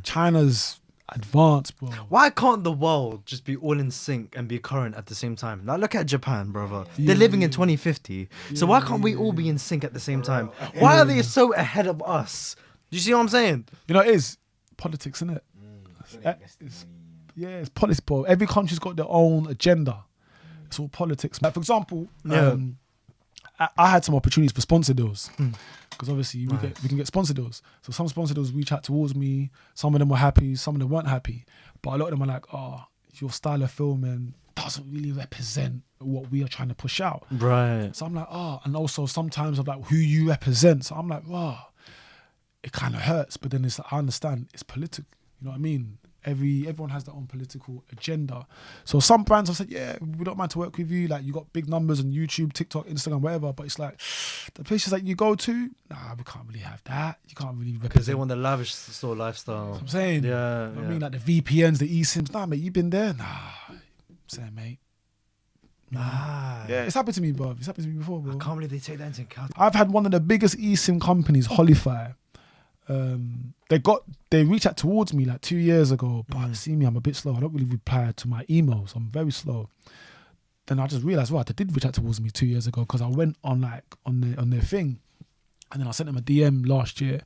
China's advanced, bro. Why can't the world just be all in sync and be current at the same time? Like, look at Japan, brother. They're living in 2050. So why can't we all be in sync at the same time? Why are they so ahead of us? Do you see what I'm saying? You know, it is politics, isn't it? It's politics, bro. Every country's got their own agenda. It's all politics. Like, for example, I had some opportunities for sponsor deals because obviously we can get sponsor deals. So some sponsor deals reach out towards me. Some of them were happy, some of them weren't happy. But a lot of them are like, oh, your style of filming doesn't really represent what we are trying to push out. Right. So I'm like, oh, and also sometimes I'm like, who you represent. So I'm like, wow, it kind of hurts. But then it's like, I understand it's political. You know what I mean? everyone has their own political agenda. So some brands have said, yeah, we don't mind to work with you. Like, you got big numbers on YouTube, TikTok, Instagram, whatever. But it's like, the places that you go to, nah, we can't really have that. You can't really Because they want the lavish sort of lifestyle. That's what I'm saying. Yeah, I mean, like the VPNs, the eSIMs. Nah, mate, you been there? Nah. I'm saying, mate. Nah. Yeah, it's happened to me, bro. It's happened to me before, bro. I can't believe they take that into account. I've had one of the biggest eSIM companies, Holify. They reached out towards me like 2 years ago, but see me, I'm a bit slow. I don't really reply to my emails. I'm very slow. Then I just realized, right, they did reach out towards me 2 years ago because I went on like on their thing, and then I sent them a DM last year.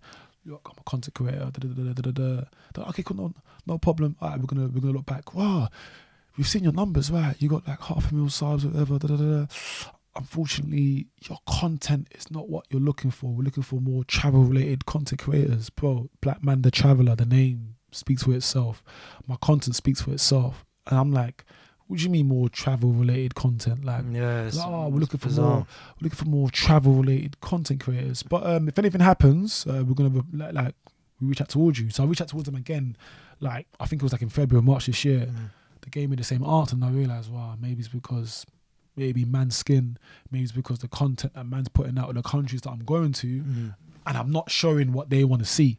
Look, I'm a content creator. They're like, okay, cool, no problem. All right, we're gonna look back. Wow, we've seen your numbers, right? You got like 500,000 subs, whatever. Unfortunately, your content is not what you're looking for. We're looking for more travel-related content creators. Bro, Black Man the Traveller, the name speaks for itself. My content speaks for itself. And I'm like, what do you mean more travel-related content? Like, yeah, we're looking for more travel-related content creators. But if anything happens, we're gonna we reach out towards you. So I reached out towards them again. Like, I think it was like in February or March this year. They gave me the same answer, and I realized, wow, maybe it's because. Maybe man's skin, maybe it's because the content that man's putting out of the countries that I'm going to, and I'm not showing what they want to see.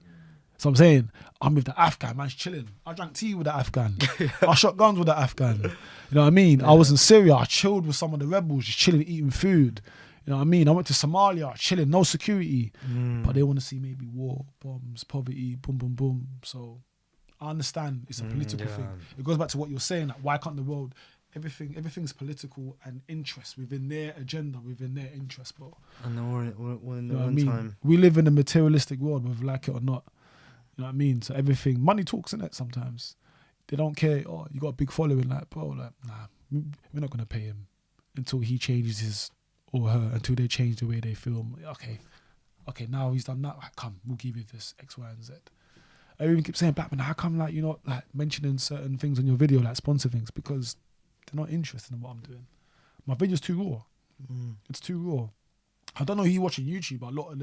So I'm saying, I'm with the Afghan, man's chilling. I drank tea with the Afghan. I shot guns with the Afghan. You know what I mean? I was in Syria, I chilled with some of the rebels, just chilling, eating food. You know what I mean? I went to Somalia, chilling, no security. But they want to see maybe war, bombs, poverty, boom, boom, boom. So I understand it's a political thing. It goes back to what you're saying, like, why can't the world... Everything's political and interest within their agenda, within their interest, bro. And then we're in the you know one time. We live in a materialistic world, whether we like it or not. You know what I mean? So everything, money talks, innit? Sometimes they don't care. Oh, you got a big following, like, bro, like, nah, we're not gonna pay him until he changes his or her, until they change the way they film. Okay, now he's done that. Right, come, we'll give you this X, Y, and Z. I even keep saying, Blackman, how come like you're not like mentioning certain things on your video, like sponsor things, because they're not interested in what I'm doing. My video's too raw. It's too raw. I don't know who you watch on YouTube, but a lot of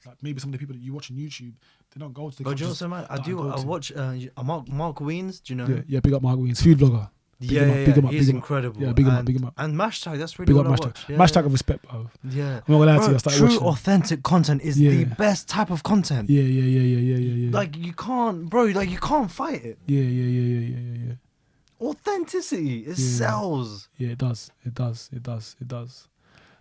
like maybe some of the people that you watch on YouTube, they don't go to the. But you know what, man? I watch Mark Weens. Do you know? Yeah, big up Mark Weens, food vlogger. Big him up, he's incredible. Yeah, big him up. And Mashtag, that's really what I watch. Yeah, Mashtag of respect, bro. Yeah. I'm not gonna lie to you, I started true, watching. authentic content is the best type of content. Yeah. Like, you can't, bro, like, you can't fight it. Yeah. Authenticity, it sells. Yeah, it does.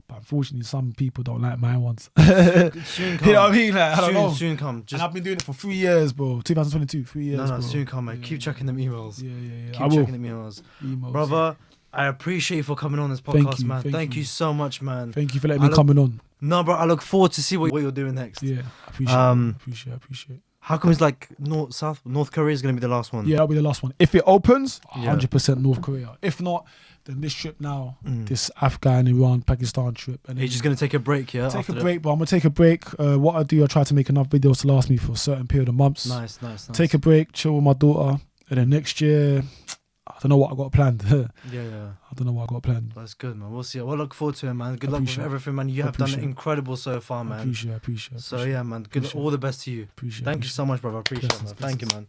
But unfortunately, some people don't like my ones. Soon come. You know what I mean? Like, I don't know. Soon come. And I've been doing it for 3 years, bro. 2022, 3 years. No, bro. soon come, man. Keep checking them emails. Yeah. Keep checking them emails. Brother, I appreciate you for coming on this podcast, man. Thank you so much, man. Thank you for letting me coming on. No, bro, I look forward to see what you're doing next. Yeah, I appreciate it. How come it's like North Korea is going to be the last one? Yeah, that'll be the last one. If it opens, 100% North Korea. If not, then this trip now, this Afghan, Iran, Pakistan trip. And you're just going to take a break, yeah? Take a break, but I'm going to take a break. What I do, I try to make enough videos to last me for a certain period of months. Nice. Take a break, chill with my daughter. And then next year, I don't know what I got planned. Yeah. I don't know what I got planned. That's good, man. We'll see. We'll look forward to it, man. Good luck with everything, man. You have done incredible so far, man. I appreciate it. So, yeah, man. All the best to you. Thank you so much, brother. I appreciate it, man. Thank you, man.